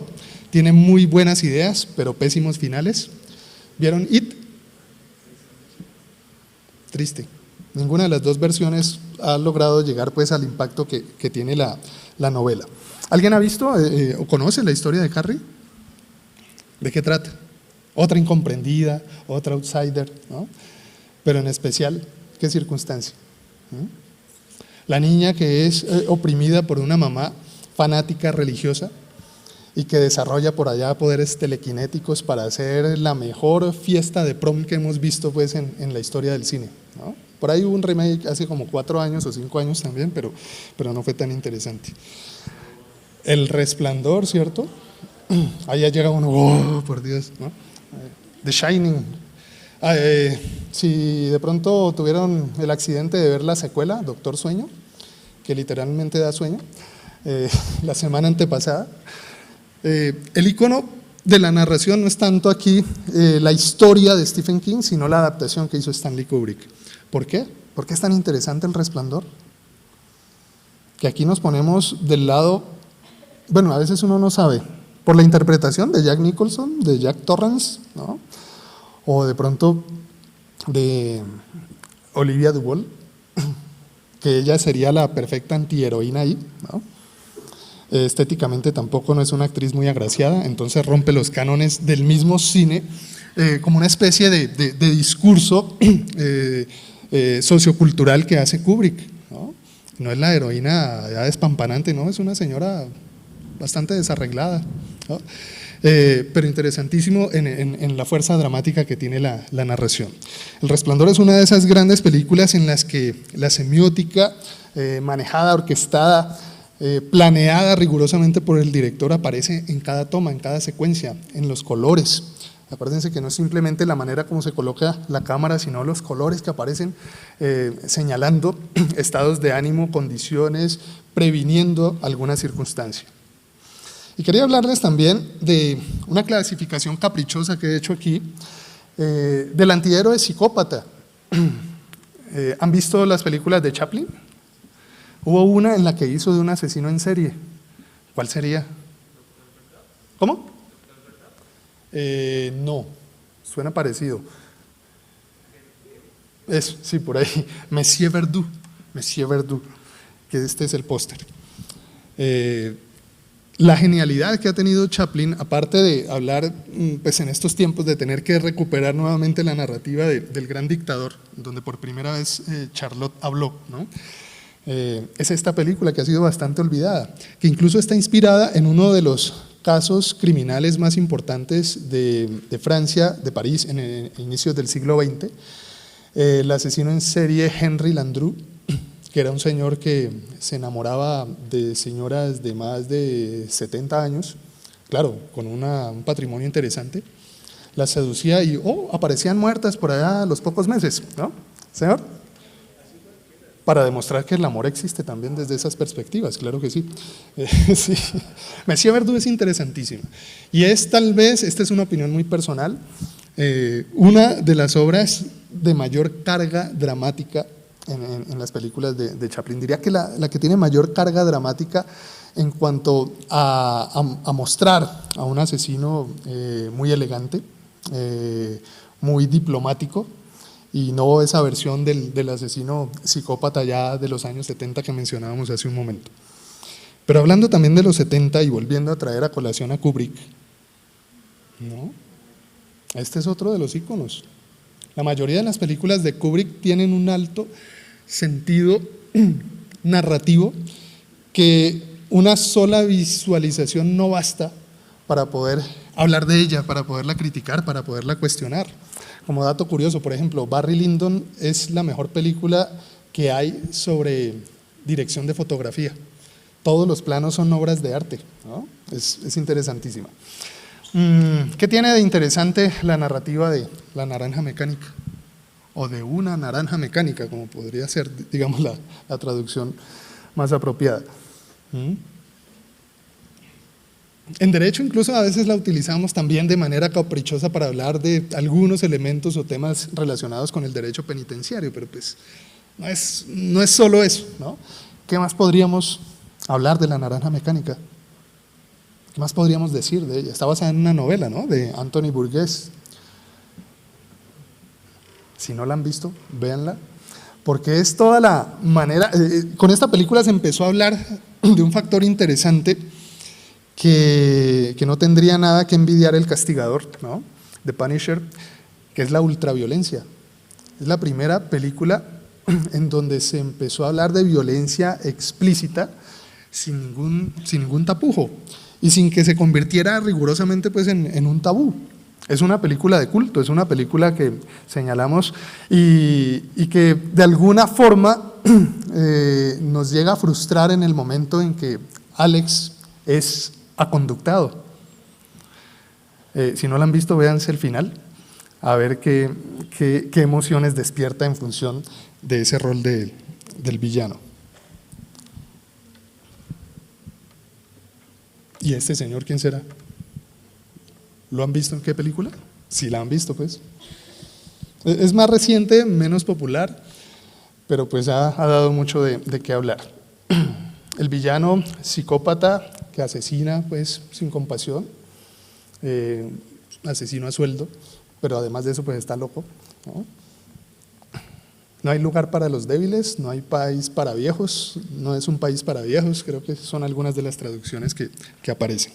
tiene muy buenas ideas, pero pésimos finales. ¿Vieron It? Triste. Ninguna de las dos versiones ha logrado llegar pues al impacto que tiene la novela. ¿Alguien ha visto o conoce la historia de Carrie? ¿De qué trata? Otra incomprendida, otra outsider, ¿no? Pero en especial, ¿qué circunstancia? La niña que es oprimida por una mamá fanática religiosa y que desarrolla por allá poderes telequinéticos para hacer la mejor fiesta de prom que hemos visto pues en la historia del cine, ¿no? Por ahí hubo un remake hace como 4 años o 5 años también, pero no fue tan interesante. El Resplandor, ¿cierto? Ahí ya llega uno, oh, por Dios, ¿no? The Shining. Si de pronto tuvieron el accidente de ver la secuela, Doctor Sueño, que literalmente da sueño, la semana antepasada, el icono de la narración no es tanto aquí la historia de Stephen King, sino la adaptación que hizo Stanley Kubrick. ¿Por qué? ¿Por qué es tan interesante El Resplandor? Que aquí nos ponemos del lado, bueno, a veces uno no sabe, por la interpretación de Jack Nicholson, de Jack Torrance, ¿no? O de pronto de Olivia Duvall, que ella sería la perfecta antiheroína ahí, ¿no? Estéticamente tampoco no es una actriz muy agraciada, entonces rompe los cánones del mismo cine como una especie de discurso sociocultural que hace Kubrick, ¿no? No es la heroína ya despampanante, no, es una señora bastante desarreglada, ¿no? Pero interesantísimo en la fuerza dramática que tiene la narración. El Resplandor es una de esas grandes películas en las que la semiótica manejada, orquestada, planeada rigurosamente por el director aparece en cada toma, en cada secuencia, en los colores. Acuérdense que no es simplemente la manera como se coloca la cámara, sino los colores que aparecen señalando estados de ánimo, condiciones, previniendo alguna circunstancia. Y quería hablarles también de una clasificación caprichosa que he hecho aquí, del antihéroe psicópata. ¿Han visto las películas de Chaplin? Hubo una en la que hizo de un asesino en serie. ¿Cuál sería? ¿Cómo? No, suena parecido. Sí, por ahí. Monsieur Verdoux, que este es el póster. La genialidad que ha tenido Chaplin, aparte de hablar pues en estos tiempos de tener que recuperar nuevamente la narrativa del gran dictador, donde por primera vez Charlotte habló, ¿no? Es esta película que ha sido bastante olvidada, que incluso está inspirada en uno de los casos criminales más importantes de Francia, de París, en inicios del siglo XX, el asesino en serie Henry Landru, que era un señor que se enamoraba de señoras de más de 70 años, claro, con un patrimonio interesante, las seducía y aparecían muertas por allá a los pocos meses, ¿no? ¿Señor? para demostrar que el amor existe también desde esas perspectivas, claro que sí. Sí. Messier Verdú es interesantísima. Y es tal vez, esta es una opinión muy personal, una de las obras de mayor carga dramática en las películas de Chaplin. Diría que la que tiene mayor carga dramática en cuanto a mostrar a un asesino muy elegante, muy diplomático, y no esa versión del asesino psicópata ya de los años 70 que mencionábamos hace un momento. Pero hablando también de los 70 y volviendo a traer a colación a Kubrick, ¿no? Este es otro de los íconos. La mayoría de las películas de Kubrick tienen un alto sentido narrativo que una sola visualización no basta para poder hablar de ella, para poderla criticar, para poderla cuestionar. Como dato curioso, por ejemplo, Barry Lyndon es la mejor película que hay sobre dirección de fotografía. Todos los planos son obras de arte, ¿no? Es interesantísima. ¿Qué tiene de interesante la narrativa de La Naranja Mecánica? O de Una Naranja Mecánica, como podría ser, digamos, la traducción más apropiada. En derecho incluso a veces la utilizamos también de manera caprichosa para hablar de algunos elementos o temas relacionados con el derecho penitenciario, pero pues no es solo eso, ¿no? ¿Qué más podríamos hablar de La Naranja Mecánica? ¿Qué más podríamos decir de ella? Está basada en una novela, ¿no?, de Anthony Burgess. Si no la han visto, véanla, porque es toda la manera… con esta película se empezó a hablar de un factor interesante que no tendría nada que envidiar El Castigador, ¿no?, de Punisher, que es la ultraviolencia. Es la primera película en donde se empezó a hablar de violencia explícita sin ningún tapujo y sin que se convirtiera rigurosamente pues en un tabú. Es una película de culto, es una película que señalamos y que de alguna forma nos llega a frustrar en el momento en que Alex es aconductado. Si no la han visto, véanse el final, a ver qué emociones despierta en función de ese rol del villano. ¿Y este señor quién será? ¿Lo han visto en qué película? Si la han visto, pues. Es más reciente, menos popular, pero pues ha dado mucho de qué hablar. El villano psicópata que asesina pues sin compasión, asesino a sueldo, pero además de eso pues está loco, ¿no? No hay lugar para los débiles, no hay país para viejos, no es un país para viejos, creo que son algunas de las traducciones que aparecen.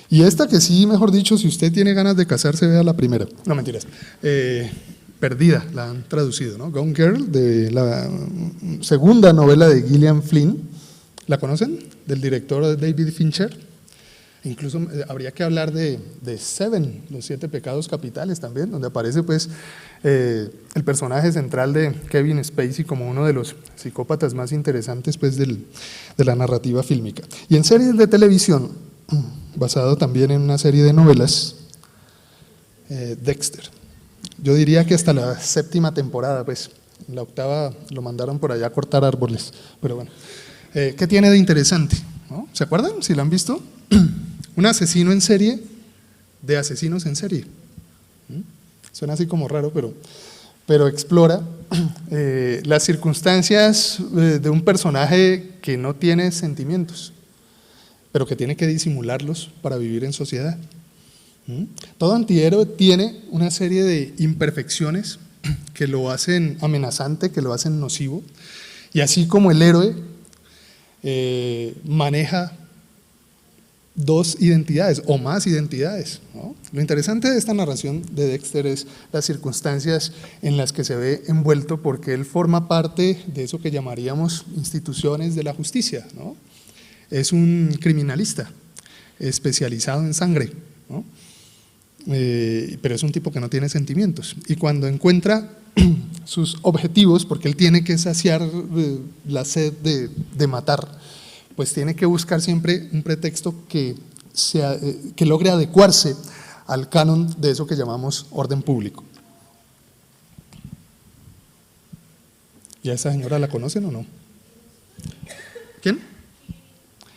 Y esta que sí, mejor dicho, si usted tiene ganas de casarse, vea la primera. No, mentiras. Perdida, la han traducido, ¿no? Gone Girl, de la segunda novela de Gillian Flynn. ¿La conocen? Del director David Fincher. Incluso habría que hablar de Seven, los 7 pecados capitales también, donde aparece pues el personaje central de Kevin Spacey como uno de los psicópatas más interesantes pues de la narrativa fílmica. Y en series de televisión, basado también en una serie de novelas, Dexter. Yo diría que hasta la 7ª temporada, pues, en la 8ª lo mandaron por allá a cortar árboles, pero bueno. ¿Qué tiene de interesante? ¿No? ¿Se acuerdan? ¿Si lo han visto? Un asesino en serie de asesinos en serie. Suena así como raro, pero explora las circunstancias de un personaje que no tiene sentimientos, pero que tiene que disimularlos para vivir en sociedad. Todo antihéroe tiene una serie de imperfecciones que lo hacen amenazante, que lo hacen nocivo, y así como el héroe maneja 2 identidades o más identidades, ¿no? Lo interesante de esta narración de Dexter es las circunstancias en las que se ve envuelto, porque él forma parte de eso que llamaríamos instituciones de la justicia, ¿no? Es un criminalista especializado en sangre, ¿no? Pero es un tipo que no tiene sentimientos, y cuando encuentra sus objetivos, porque él tiene que saciar la sed de matar, pues tiene que buscar siempre un pretexto que logre adecuarse al canon de eso que llamamos orden público. ¿Ya esa señora la conocen o no? ¿Quién?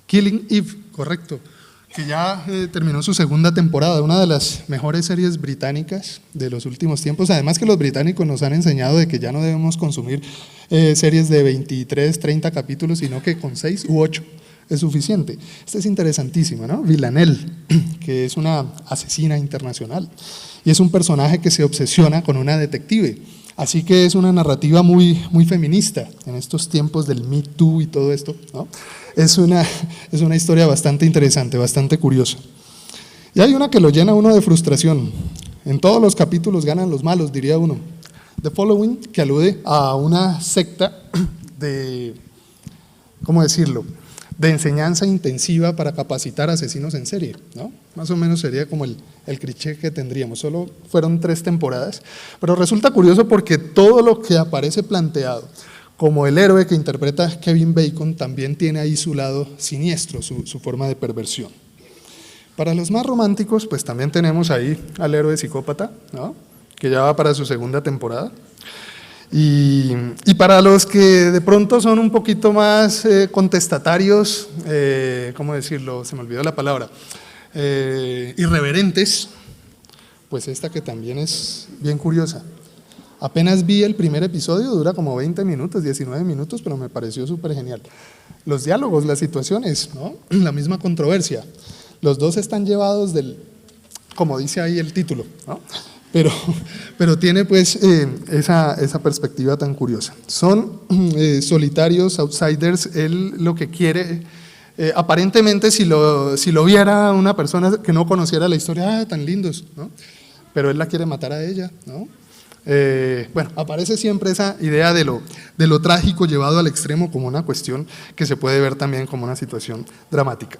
Killing Eve, correcto, que ya terminó su segunda temporada, una de las mejores series británicas de los últimos tiempos. Además que los británicos nos han enseñado de que ya no debemos consumir series de 23, 30 capítulos, sino que con 6 u 8 es suficiente. Esta es interesantísima, ¿no? Villanelle, que es una asesina internacional y es un personaje que se obsesiona con una detective. Así que es una narrativa muy feminista en estos tiempos del Me Too y todo esto, ¿no? Es una historia bastante interesante, bastante curiosa. Y hay una que lo llena uno de frustración. En todos los capítulos ganan los malos, diría uno. The Following, que alude a una secta de, ¿cómo decirlo?, de enseñanza intensiva para capacitar asesinos en serie, ¿no? Más o menos sería como el cliché que tendríamos. Solo fueron 3 temporadas, pero resulta curioso porque todo lo que aparece planteado como el héroe que interpreta Kevin Bacon también tiene ahí su lado siniestro, su forma de perversión. Para los más románticos, pues también tenemos ahí al héroe psicópata, ¿no?, que ya va para su segunda temporada. Y para los que de pronto son un poquito más contestatarios, ¿cómo decirlo? Se me olvidó la palabra, irreverentes, pues esta que también es bien curiosa. Apenas vi el primer episodio, dura como 20 minutos, 19 minutos, pero me pareció súper genial. Los diálogos, las situaciones, ¿no?, la misma controversia. Los dos están llevados del, como dice ahí el título, ¿no?, pero tiene pues esa perspectiva tan curiosa. Son solitarios, outsiders. Él lo que quiere, aparentemente si lo viera una persona que no conociera la historia, tan lindos, ¿no?, pero él la quiere matar a ella, ¿no? Bueno, aparece siempre esa idea de lo trágico llevado al extremo como una cuestión que se puede ver también como una situación dramática.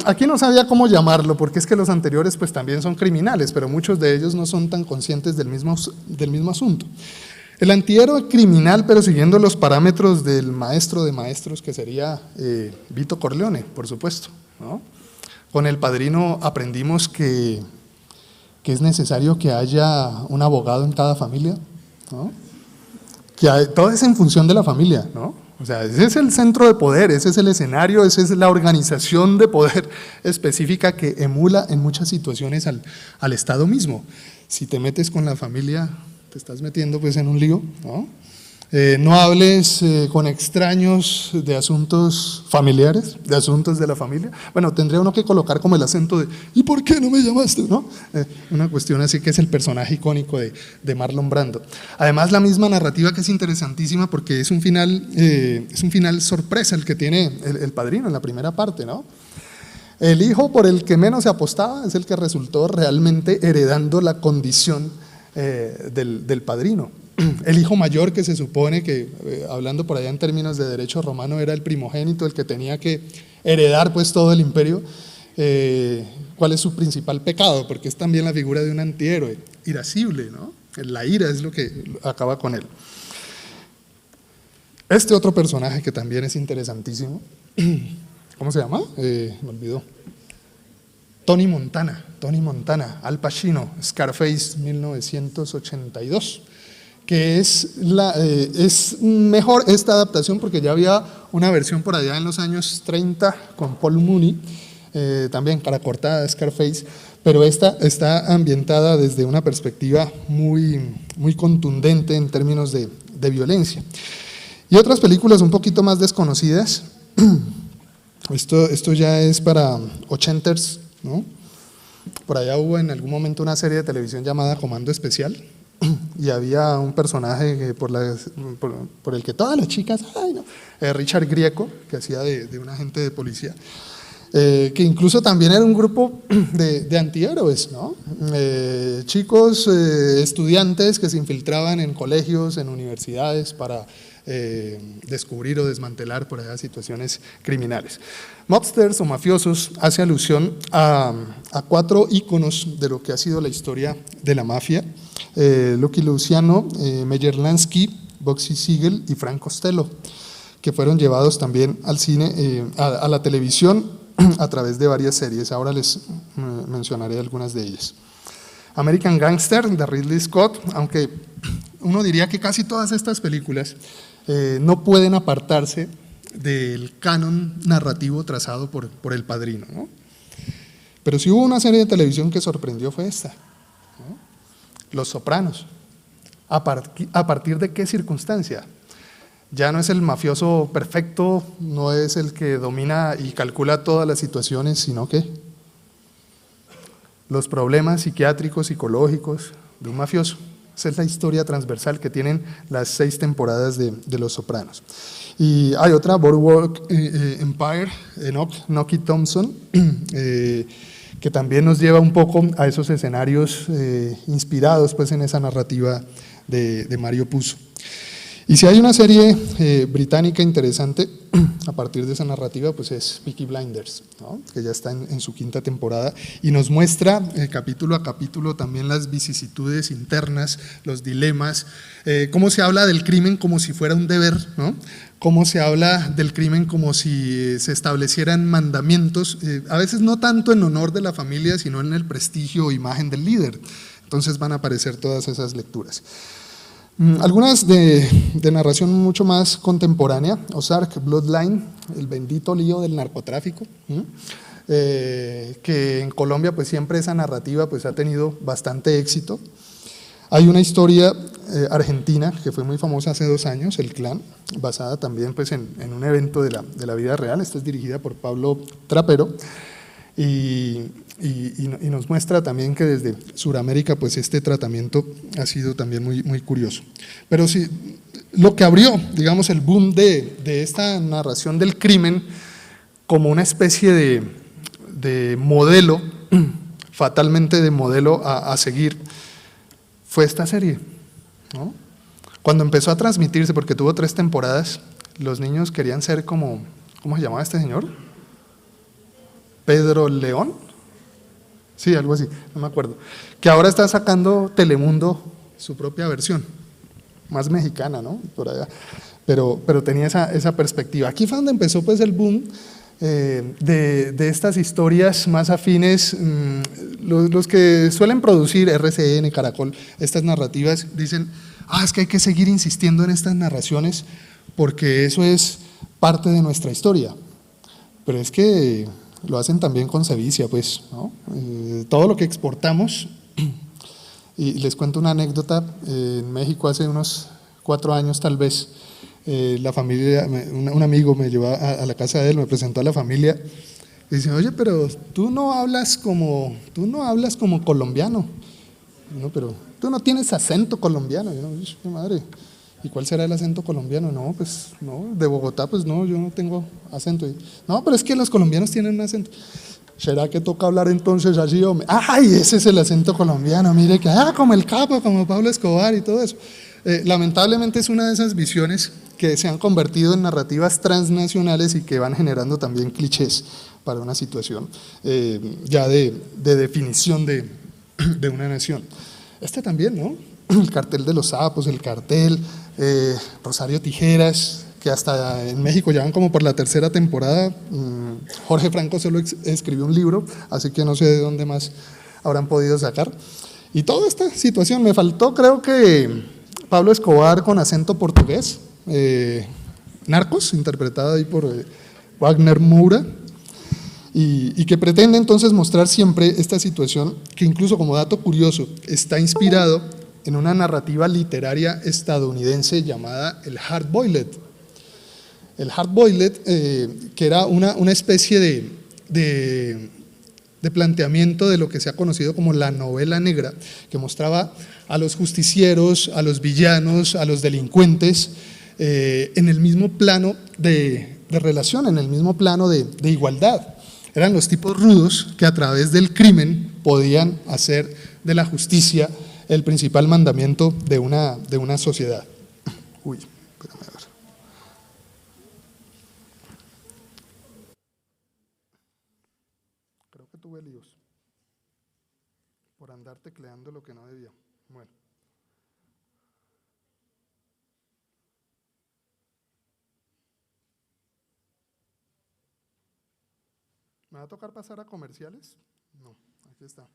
Aquí no sabía cómo llamarlo, porque es que los anteriores pues también son criminales, pero muchos de ellos no son tan conscientes del mismo asunto. El antihéroe criminal, pero siguiendo los parámetros del maestro de maestros, que sería Vito Corleone, por supuesto, ¿no? Con El Padrino aprendimos que es necesario que haya un abogado en cada familia, ¿no?, todo es en función de la familia, ¿no? O sea, ese es el centro de poder, ese es el escenario, esa es la organización de poder específica que emula en muchas situaciones al Estado mismo. Si te metes con la familia, te estás metiendo pues en un lío, ¿no? No hables con extraños de asuntos familiares, de asuntos de la familia. Bueno, tendría uno que colocar como el acento de ¿y por qué no me llamaste?, ¿no? Una cuestión así, que es el personaje icónico de Marlon Brando. Además, la misma narrativa, que es interesantísima porque es un final sorpresa el que tiene el Padrino en la primera parte, ¿no? El hijo por el que menos se apostaba es el que resultó realmente heredando la condición del padrino. El hijo mayor, que se supone que, hablando por allá en términos de derecho romano, era el primogénito, el que tenía que heredar pues todo el imperio. ¿Cuál es su principal pecado? Porque es también la figura de un antihéroe, irascible, ¿no? La ira es lo que acaba con él. Este otro personaje que también es interesantísimo, ¿cómo se llama? Me olvidó. Tony Montana, Al Pacino, Scarface, 1982. Que es mejor esta adaptación porque ya había una versión por allá en los años 30 con Paul Mooney, también cara cortada de Scarface, pero esta está ambientada desde una perspectiva muy contundente en términos de violencia. Y otras películas un poquito más desconocidas, esto ya es para ochenters, ¿no? Por allá hubo en algún momento una serie de televisión llamada Comando Especial, y había un personaje por el que todas las chicas, Richard Grieco, que hacía de un agente de policía, que incluso también era un grupo de antihéroes, ¿no? Chicos, estudiantes que se infiltraban en colegios, en universidades para descubrir o desmantelar por allá situaciones criminales. Mobsters o mafiosos hace alusión a 4 íconos de lo que ha sido la historia de la mafia: Lucky Luciano, Meyer Lansky, Bugsy Siegel y Frank Costello, que fueron llevados también al cine, a la televisión a través de varias series. Ahora les mencionaré algunas de ellas. American Gangster, de Ridley Scott, aunque uno diría que casi todas estas películas no pueden apartarse del canon narrativo trazado por El Padrino, ¿no? Pero si hubo una serie de televisión que sorprendió fue esta, ¿no? Los Sopranos. ¿A partir de qué circunstancia? Ya no es el mafioso perfecto, no es el que domina y calcula todas las situaciones, sino que los problemas psiquiátricos, psicológicos de un mafioso. Esa es la historia transversal que tienen las 6 temporadas de Los Sopranos. Y hay otra, Boardwalk Empire, Enoch Thompson, que también nos lleva un poco a esos escenarios inspirados pues, en esa narrativa de Mario Puzo. Y si hay una serie británica interesante a partir de esa narrativa, pues es Peaky Blinders, ¿no? Que ya está en su 5ª temporada y nos muestra capítulo a capítulo también las vicisitudes internas, los dilemas, cómo se habla del crimen como si fuera un deber, ¿no? Cómo se habla del crimen como si se establecieran mandamientos, a veces no tanto en honor de la familia, sino en el prestigio o imagen del líder. Entonces van a aparecer todas esas lecturas. Algunas de narración mucho más contemporánea, Ozark, Bloodline, el bendito lío del narcotráfico, que en Colombia pues siempre esa narrativa pues ha tenido bastante éxito. Hay una historia argentina que fue muy famosa hace 2 años, El Clan, basada también pues en un evento de la vida real. Esta es dirigida por Pablo Trapero y nos muestra también que desde Sudamérica pues este tratamiento ha sido también muy curioso. Pero sí, lo que abrió, digamos, el boom de esta narración del crimen como una especie de modelo, fatalmente de modelo a seguir, fue esta serie, ¿no? Cuando empezó a transmitirse, porque tuvo 3 temporadas, los niños querían ser como, ¿cómo se llamaba este señor? Pedro León. Sí, algo así, no me acuerdo. Que ahora está sacando Telemundo su propia versión, más mexicana, ¿no? Por allá. Pero tenía esa perspectiva. Aquí fue donde empezó pues el boom de estas historias más afines. Los que suelen producir RCN, Caracol, estas narrativas, dicen, es que hay que seguir insistiendo en estas narraciones porque eso es parte de nuestra historia. Pero es que lo hacen también con sevicia, pues, ¿no? Todo lo que exportamos, y les cuento una anécdota, en México hace unos 4 años tal vez, la familia, un amigo me llevó a la casa de él, me presentó a la familia, y dice, oye, pero tú no hablas como colombiano, no, pero tú no tienes acento colombiano. Y yo, qué madre, ¿y cuál será el acento colombiano? No, pues no, de Bogotá, pues no, yo no tengo acento. No, pero es que los colombianos tienen un acento. ¿Será que toca hablar entonces así? ¡Ay, ese es el acento colombiano! Mire que, como el Capo, como Pablo Escobar y todo eso. Lamentablemente es una de esas visiones que se han convertido en narrativas transnacionales y que van generando también clichés para una situación ya de definición de una nación. Este también, ¿no? El cartel de los sapos, el cartel, Rosario Tijeras, que hasta en México ya van como por la 3ª temporada. Jorge Franco solo escribió un libro, así que no sé de dónde más habrán podido sacar. Y toda esta situación, me faltó creo que Pablo Escobar con acento portugués, Narcos, interpretada ahí por Wagner Moura, y que pretende entonces mostrar siempre esta situación que incluso como dato curioso está inspirado en una narrativa literaria estadounidense llamada el Hard Boiled. El Hard Boiled, que era una especie de planteamiento de lo que se ha conocido como la novela negra, que mostraba a los justicieros, a los villanos, a los delincuentes, en el mismo plano de relación, en el mismo plano de igualdad. Eran los tipos rudos que a través del crimen podían hacer de la justicia el principal mandamiento de una sociedad. Uy, espérame a ver. Creo que tuve líos por andar tecleando lo que no debía. Bueno. ¿Me va a tocar pasar a comerciales? No, aquí está.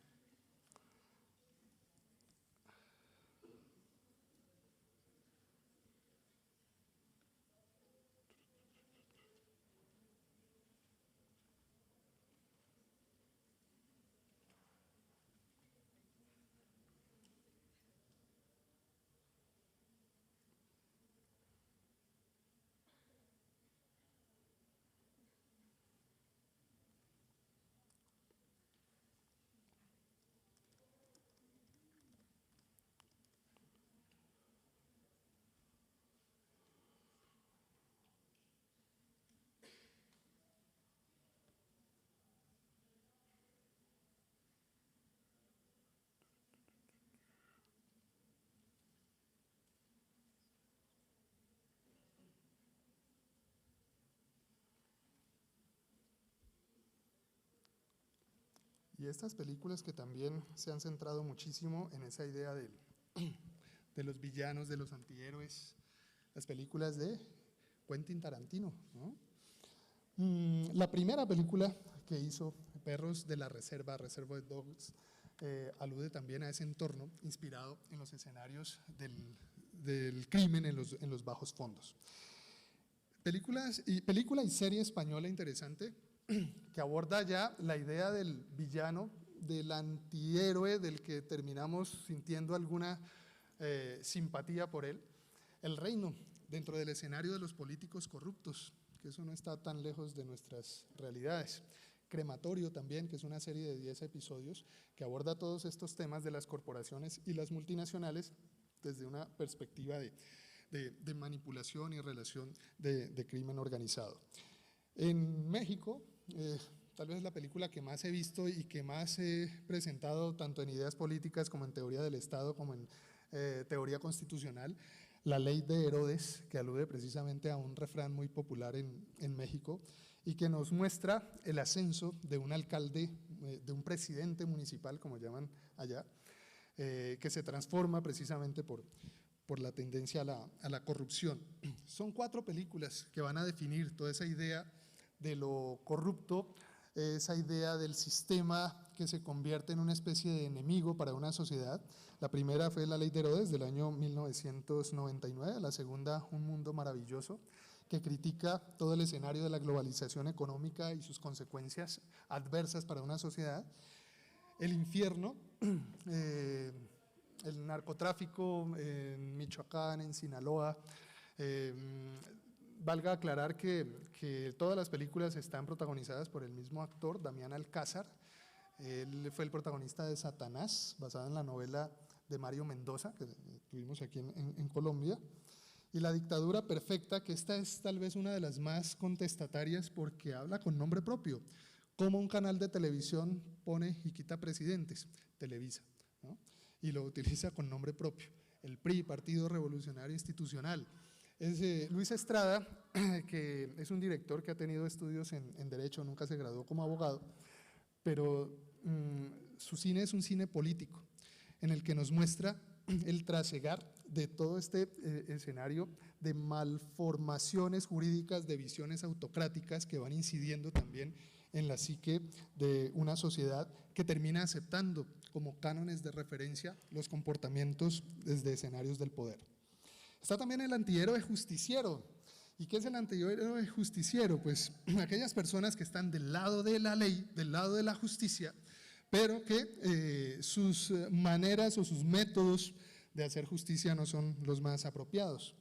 y estas películas que también se han centrado muchísimo en esa idea de los villanos, de los antihéroes, las películas de Quentin Tarantino, ¿no? La primera película que hizo, Perros de la Reserva, Reservoir Dogs, alude también a ese entorno inspirado en los escenarios del crimen en los bajos fondos. Película y serie española interesante que aborda ya la idea del villano, del antihéroe, del que terminamos sintiendo alguna simpatía por él. El Reino, dentro del escenario de los políticos corruptos, que eso no está tan lejos de nuestras realidades. Crematorio también, que es una serie de 10 episodios que aborda todos estos temas de las corporaciones y las multinacionales desde una perspectiva de manipulación y relación de crimen organizado. En México, tal vez la película que más he visto y que más he presentado tanto en ideas políticas como en teoría del Estado como en teoría constitucional, La Ley de Herodes, que alude precisamente a un refrán muy popular en México y que nos muestra el ascenso de un alcalde, de un presidente municipal, como llaman allá, que se transforma precisamente por la tendencia a la corrupción. Son 4 películas que van a definir toda esa idea de lo corrupto, esa idea del sistema que se convierte en una especie de enemigo para una sociedad. La primera fue La Ley de Herodes del año 1999, la segunda Un Mundo Maravilloso, que critica todo el escenario de la globalización económica y sus consecuencias adversas para una sociedad. El Infierno, el narcotráfico en Michoacán, en Sinaloa. Valga aclarar que todas las películas están protagonizadas por el mismo actor, Damián Alcázar. Él fue el protagonista de Satanás, basada en la novela de Mario Mendoza, que tuvimos aquí en Colombia. Y La Dictadura Perfecta, que esta es tal vez una de las más contestatarias porque habla con nombre propio. Como un canal de televisión pone y quita presidentes, Televisa, ¿no? Y lo utiliza con nombre propio, el PRI, Partido Revolucionario Institucional. Es Luis Estrada, que es un director que ha tenido estudios en Derecho, nunca se graduó como abogado, pero su cine es un cine político, en el que nos muestra el trasegar de todo este escenario de malformaciones jurídicas, de visiones autocráticas que van incidiendo también en la psique de una sociedad que termina aceptando como cánones de referencia los comportamientos desde escenarios del poder. Está también el antihéroe justiciero. ¿Y qué es el antihéroe justiciero? Pues aquellas personas que están del lado de la ley, del lado de la justicia, pero que sus maneras o sus métodos de hacer justicia no son los más apropiados.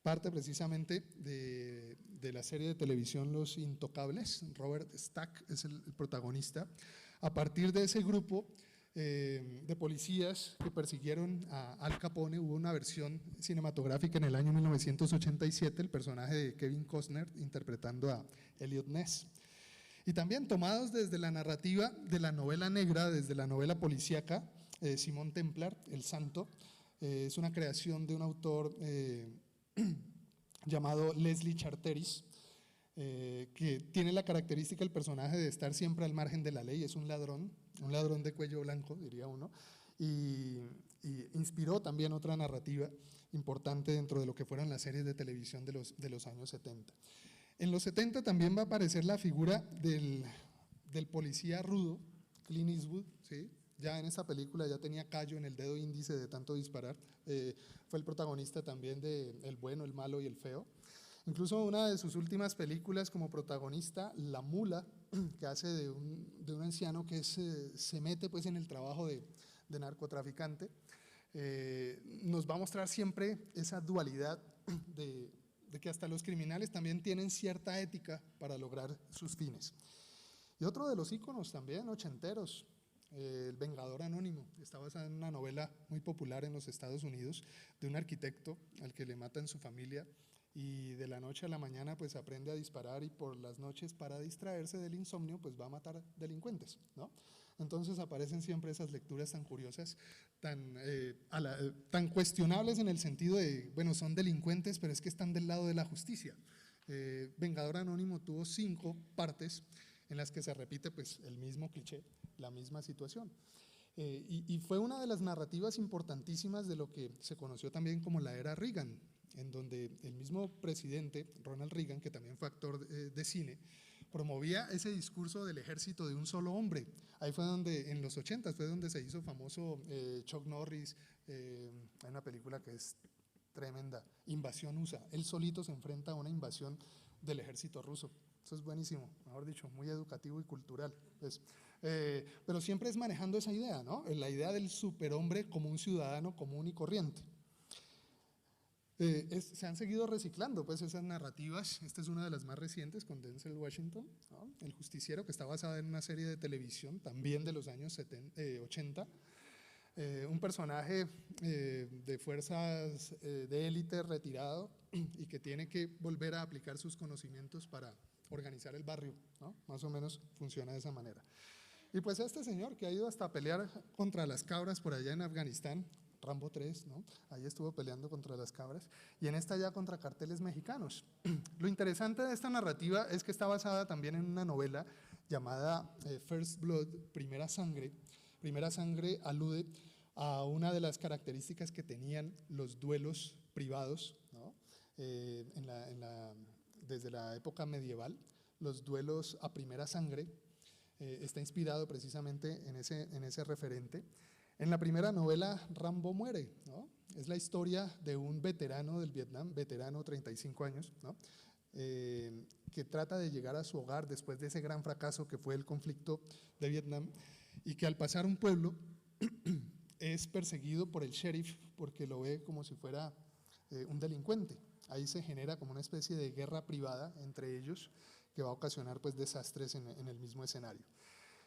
Parte precisamente de la serie de televisión Los Intocables. Robert Stack es el protagonista. A partir de ese grupo de policías que persiguieron a Al Capone, hubo una versión cinematográfica en el año 1987, el personaje de Kevin Costner interpretando a Elliot Ness. Y también tomados desde la narrativa de la novela negra, desde la novela policíaca, Simón Templar, El Santo, es una creación de un autor llamado Leslie Charteris, que tiene la característica el personaje de estar siempre al margen de la ley, es un ladrón de cuello blanco, diría uno, y inspiró también otra narrativa importante dentro de lo que fueron las series de televisión de los años 70. En los 70 también va a aparecer la figura del policía rudo, Clint Eastwood, ¿sí? Ya en esta película ya tenía callo en el dedo índice de tanto disparar, fue el protagonista también de El Bueno, el Malo y el Feo. Incluso una de sus últimas películas como protagonista, La Mula, que hace de un anciano que se mete pues en el trabajo de narcotraficante, nos va a mostrar siempre esa dualidad de que hasta los criminales también tienen cierta ética para lograr sus fines. Y otro de los íconos también ochenteros, El Vengador Anónimo, está basado en una novela muy popular en los Estados Unidos de un arquitecto al que le matan su familia y de la noche a la mañana pues aprende a disparar y por las noches para distraerse del insomnio pues va a matar delincuentes, ¿no? Entonces aparecen siempre esas lecturas tan curiosas, tan cuestionables en el sentido de, bueno, son delincuentes pero es que están del lado de la justicia. Vengador Anónimo tuvo 5 partes en las que se repite pues el mismo cliché la misma situación. Y fue una de las narrativas importantísimas de lo que se conoció también como la era Reagan, en donde el mismo presidente, Ronald Reagan, que también fue actor de cine, promovía ese discurso del ejército de un solo hombre. Ahí fue donde, en los 80, fue donde se hizo famoso Chuck Norris, hay una película que es tremenda, Invasión USA. Él solito se enfrenta a una invasión del ejército ruso. Eso es buenísimo, mejor dicho, muy educativo y cultural. Pues, pero siempre es manejando esa idea, ¿no? La idea del superhombre como un ciudadano común y corriente. Se han seguido reciclando pues esas narrativas. Esta es una de las más recientes con Denzel Washington, ¿no? El Justiciero, que está basada en una serie de televisión también de los años 80. Un personaje de fuerzas de élite retirado y que tiene que volver a aplicar sus conocimientos para organizar el barrio, ¿no? Más o menos funciona de esa manera. Y pues este señor que ha ido hasta pelear contra las cabras por allá en Afganistán, Rambo 3, ¿no? Ahí estuvo peleando contra las cabras, y en esta ya contra carteles mexicanos. Lo interesante de esta narrativa es que está basada también en una novela llamada First Blood, Primera Sangre. Primera Sangre alude a una de las características que tenían los duelos privados, ¿no? Desde la época medieval, los duelos a primera sangre, está inspirado precisamente en ese referente. En la primera novela, Rambo muere, ¿no? Es la historia de un veterano del Vietnam, veterano 35 años, ¿no? Que trata de llegar a su hogar después de ese gran fracaso que fue el conflicto de Vietnam, y que al pasar un pueblo es perseguido por el sheriff porque lo ve como si fuera un delincuente. Ahí se genera como una especie de guerra privada entre ellos que va a ocasionar pues desastres en el mismo escenario.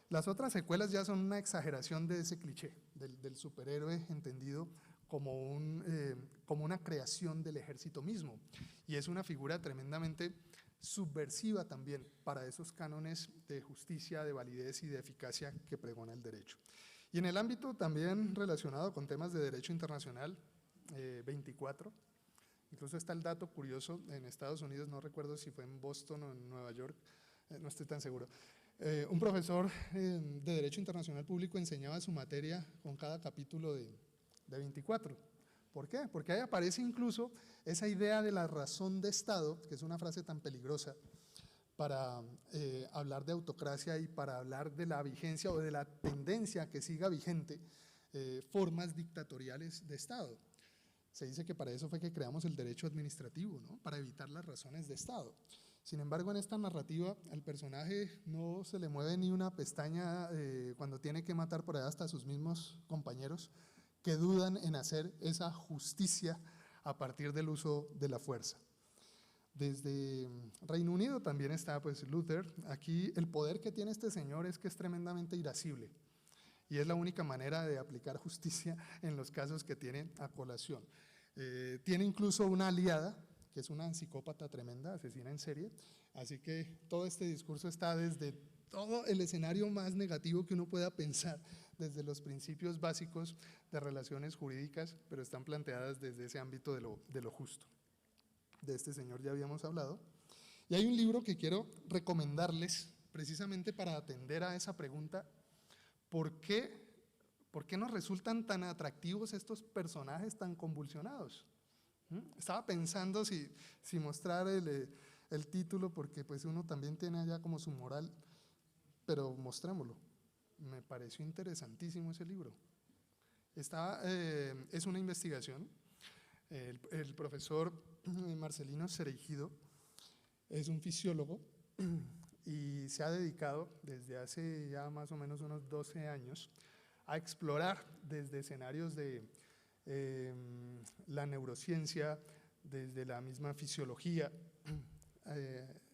Las otras secuelas ya son una exageración de ese cliché del superhéroe entendido como una creación del ejército mismo, y es una figura tremendamente subversiva también para esos cánones de justicia, de validez y de eficacia que pregona el derecho. Y en el ámbito también relacionado con temas de derecho internacional, 24, incluso está el dato curioso, en Estados Unidos, no recuerdo si fue en Boston o en Nueva York, no estoy tan seguro, un profesor de Derecho Internacional Público enseñaba su materia con cada capítulo de 24. ¿Por qué? Porque ahí aparece incluso esa idea de la razón de Estado, que es una frase tan peligrosa para hablar de autocracia y para hablar de la vigencia o de la tendencia que siga vigente formas dictatoriales de Estado. Se dice que para eso fue que creamos el derecho administrativo, ¿no? Para evitar las razones de Estado. Sin embargo, en esta narrativa al personaje no se le mueve ni una pestaña cuando tiene que matar por allá hasta a sus mismos compañeros que dudan en hacer esa justicia a partir del uso de la fuerza. Desde Reino Unido también está pues Luther. Aquí el poder que tiene este señor es que es tremendamente irascible, y es la única manera de aplicar justicia en los casos que tiene a colación. Tiene incluso una aliada, que es una psicópata tremenda, asesina en serie, así que todo este discurso está desde todo el escenario más negativo que uno pueda pensar, desde los principios básicos de relaciones jurídicas, pero están planteadas desde ese ámbito de lo justo. De este señor ya habíamos hablado, y hay un libro que quiero recomendarles precisamente para atender a esa pregunta: ¿por qué nos resultan tan atractivos estos personajes tan convulsionados? Estaba pensando si mostrar el título, porque pues uno también tiene allá como su moral, pero mostrémoslo. Me pareció interesantísimo ese libro. Es una investigación. El profesor Marcelino Cereijido es un fisiólogo y se ha dedicado desde hace ya más o menos unos 12 años a explorar desde escenarios de la neurociencia, desde la misma fisiología,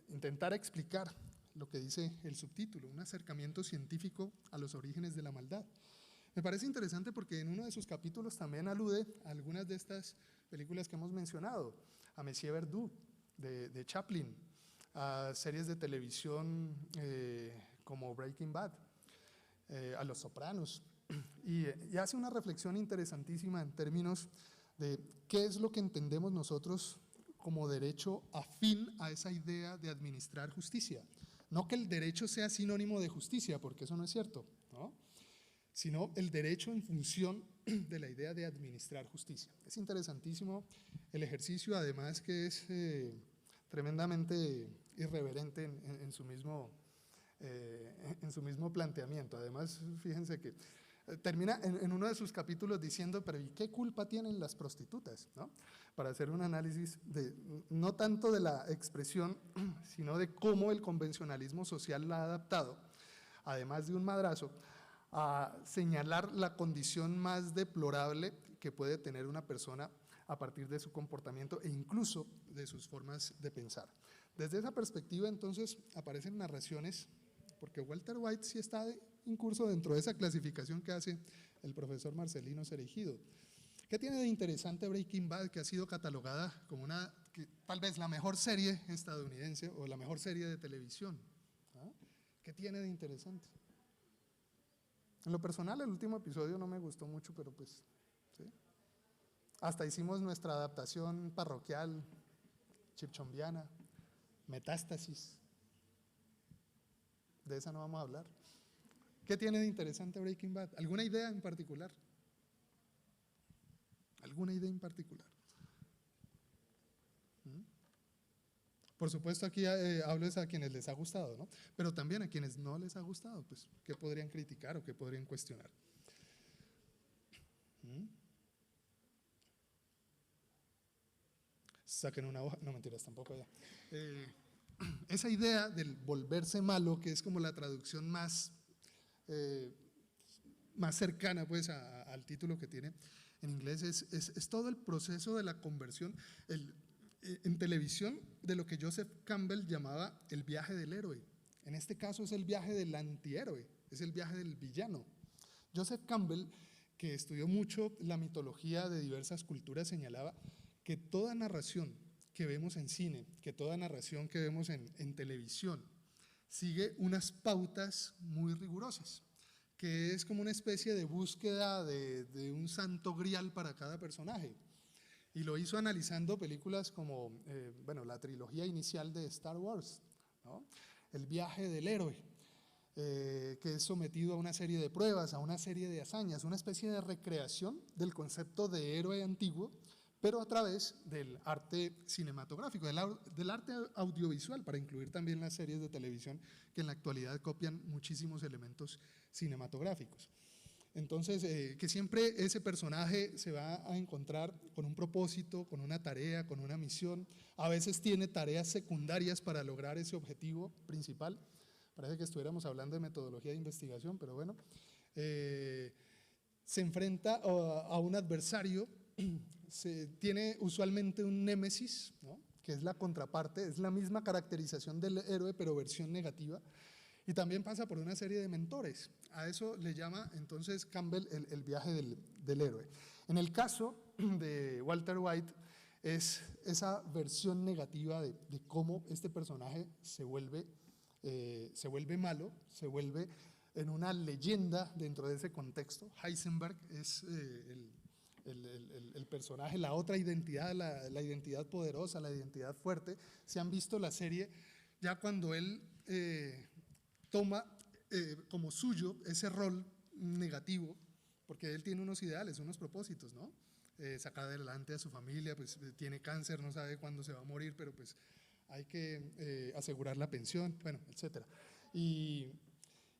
intentar explicar lo que dice el subtítulo, un acercamiento científico a los orígenes de la maldad. Me parece interesante porque en uno de sus capítulos también alude a algunas de estas películas que hemos mencionado, a Monsieur Verdoux de Chaplin, a series de televisión como Breaking Bad, a Los Sopranos, y hace una reflexión interesantísima en términos de qué es lo que entendemos nosotros como derecho afín a esa idea de administrar justicia. No que el derecho sea sinónimo de justicia, porque eso no es cierto, ¿no? sino el derecho en función de la idea de administrar justicia. Es interesantísimo el ejercicio, además que es tremendamente irreverente en su mismo planteamiento. Además, fíjense que termina en uno de sus capítulos diciendo, pero ¿y qué culpa tienen las prostitutas? ¿No? Para hacer un análisis no tanto de la expresión, sino de cómo el convencionalismo social la ha adaptado, además de un madrazo, a señalar la condición más deplorable que puede tener una persona a partir de su comportamiento e incluso de sus formas de pensar. Desde esa perspectiva, entonces, aparecen narraciones, porque Walter White sí está incurso dentro de esa clasificación que hace el profesor Marcelino Cereijido. ¿Qué tiene de interesante Breaking Bad, que ha sido catalogada como tal vez la mejor serie estadounidense o la mejor serie de televisión? ¿Ah? ¿Qué tiene de interesante? En lo personal, el último episodio no me gustó mucho, pero pues, ¿sí? Hasta hicimos nuestra adaptación parroquial, chipchombiana, Metástasis. De esa no vamos a hablar. ¿Qué tiene de interesante Breaking Bad? ¿Alguna idea en particular? ¿Alguna idea en particular? Por supuesto, aquí hablo a quienes les ha gustado, ¿no? Pero también a quienes no les ha gustado, pues, ¿qué podrían criticar o qué podrían cuestionar? Saquen una hoja, no mentiras, tampoco ya. Esa idea del volverse malo, que es como la traducción más cercana pues al título que tiene en inglés, es todo el proceso de la conversión en televisión de lo que Joseph Campbell llamaba el viaje del héroe. En este caso es el viaje del antihéroe, es el viaje del villano. Joseph Campbell, que estudió mucho la mitología de diversas culturas, señalaba que toda narración que vemos en cine, que toda narración que vemos en televisión, sigue unas pautas muy rigurosas, que es como una especie de búsqueda de un santo grial para cada personaje. Y lo hizo analizando películas como, la trilogía inicial de Star Wars, ¿no? El viaje del héroe, que es sometido a una serie de pruebas, a una serie de hazañas, una especie de recreación del concepto de héroe antiguo, pero a través del arte cinematográfico, del arte audiovisual, para incluir también las series de televisión que en la actualidad copian muchísimos elementos cinematográficos. Entonces, que siempre ese personaje se va a encontrar con un propósito, con una tarea, con una misión. A veces tiene tareas secundarias para lograr ese objetivo principal. Parece que estuviéramos hablando de metodología de investigación, pero bueno. Se enfrenta a un adversario, tiene usualmente un némesis, ¿no? Que es la contraparte, es la misma caracterización del héroe, pero versión negativa. Y también pasa por una serie de mentores. A eso le llama entonces Campbell el viaje del héroe. En el caso de Walter White es esa versión negativa de cómo este personaje se vuelve malo, se vuelve en una leyenda dentro de ese contexto. Heisenberg es el personaje, la otra identidad, la identidad poderosa, la identidad fuerte. Si han visto la serie, ya cuando él toma como suyo ese rol negativo, porque él tiene unos ideales, unos propósitos, ¿no? Sacar adelante a su familia, pues tiene cáncer, no sabe cuándo se va a morir, pero pues hay que asegurar la pensión, bueno, etcétera. Y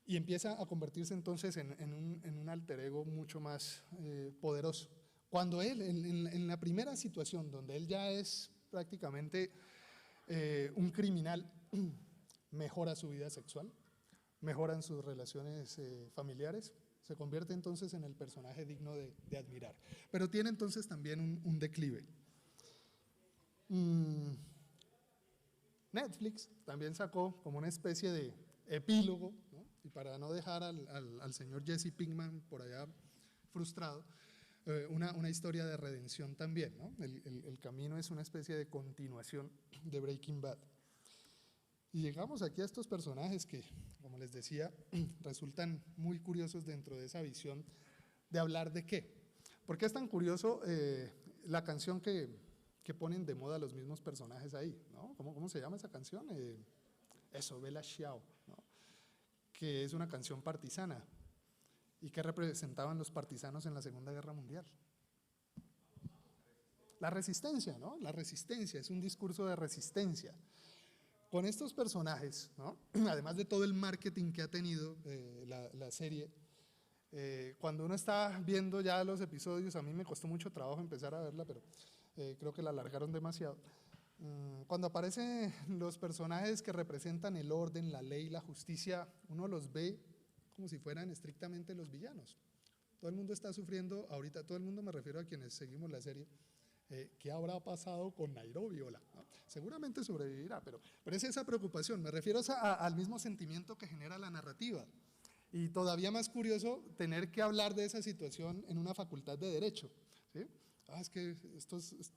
empieza a convertirse entonces en un alter ego mucho más poderoso. Cuando él, en la primera situación donde él ya es prácticamente un criminal, mejora su vida sexual, mejoran sus relaciones familiares, se convierte entonces en el personaje digno de admirar. Pero tiene entonces también un declive. Netflix también sacó como una especie de epílogo, ¿no? Y para no dejar al señor Jesse Pinkman por allá frustrado, una historia de redención también, ¿no? El camino es una especie de continuación de Breaking Bad. Y llegamos aquí a estos personajes que, como les decía, resultan muy curiosos dentro de esa visión de hablar de qué. ¿Por qué es tan curioso la canción que ponen de moda los mismos personajes ahí, ¿no? ¿Cómo se llama esa canción? Eso, Bella Ciao, ¿no? Que es una canción partisana. ¿Y qué representaban los partisanos en la Segunda Guerra Mundial? La resistencia, ¿no? La resistencia, es un discurso de resistencia. Con estos personajes, ¿no? Además de todo el marketing que ha tenido la serie, cuando uno está viendo ya los episodios, a mí me costó mucho trabajo empezar a verla, pero creo que la alargaron demasiado. Cuando aparecen los personajes que representan el orden, la ley, la justicia, uno los ve como si fueran estrictamente los villanos. Todo el mundo está sufriendo, ahorita todo el mundo, me refiero a quienes seguimos la serie, ¿qué habrá pasado con Nairobi? ¿No? Seguramente sobrevivirá, pero es esa preocupación, me refiero al mismo sentimiento que genera la narrativa. Y todavía más curioso tener que hablar de esa situación en una facultad de Derecho, ¿sí? Es que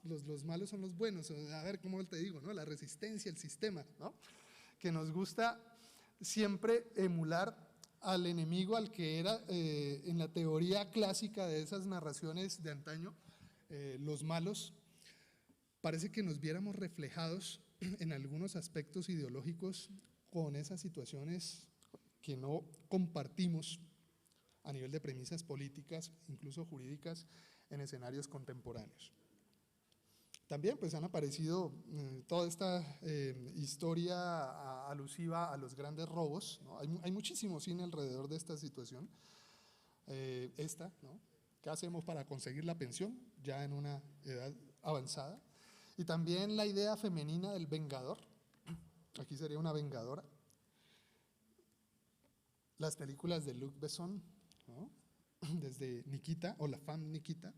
los malos son los buenos, a ver, ¿cómo te digo? ¿No? La resistencia, el sistema, ¿no? Que nos gusta siempre emular al enemigo, al que era en la teoría clásica de esas narraciones de antaño, los malos. Parece que nos viéramos reflejados en algunos aspectos ideológicos con esas situaciones que no compartimos a nivel de premisas políticas, incluso jurídicas, en escenarios contemporáneos. También pues han aparecido toda esta historia alusiva a los grandes robos, ¿no? Hay muchísimo cine alrededor de esta situación, ¿no? ¿Qué hacemos para conseguir la pensión ya en una edad avanzada? Y también la idea femenina del vengador, aquí sería una vengadora. Las películas de Luc Besson, ¿no? Desde Nikita o La Femme Nikita,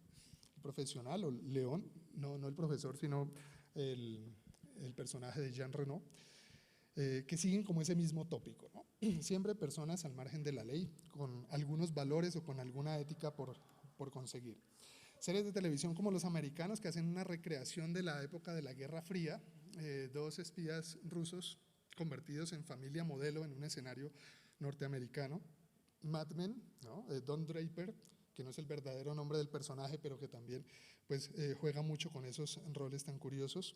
el profesional, o León, no el profesor, sino el personaje de Jean Reno, que siguen como ese mismo tópico, ¿no? Siempre personas al margen de la ley, con algunos valores o con alguna ética por conseguir. Series de televisión como Los Americanos, que hacen una recreación de la época de la Guerra Fría, dos espías rusos convertidos en familia modelo en un escenario norteamericano. Mad Men, ¿no? Don Draper, que no es el verdadero nombre del personaje, pero que también pues, juega mucho con esos roles tan curiosos.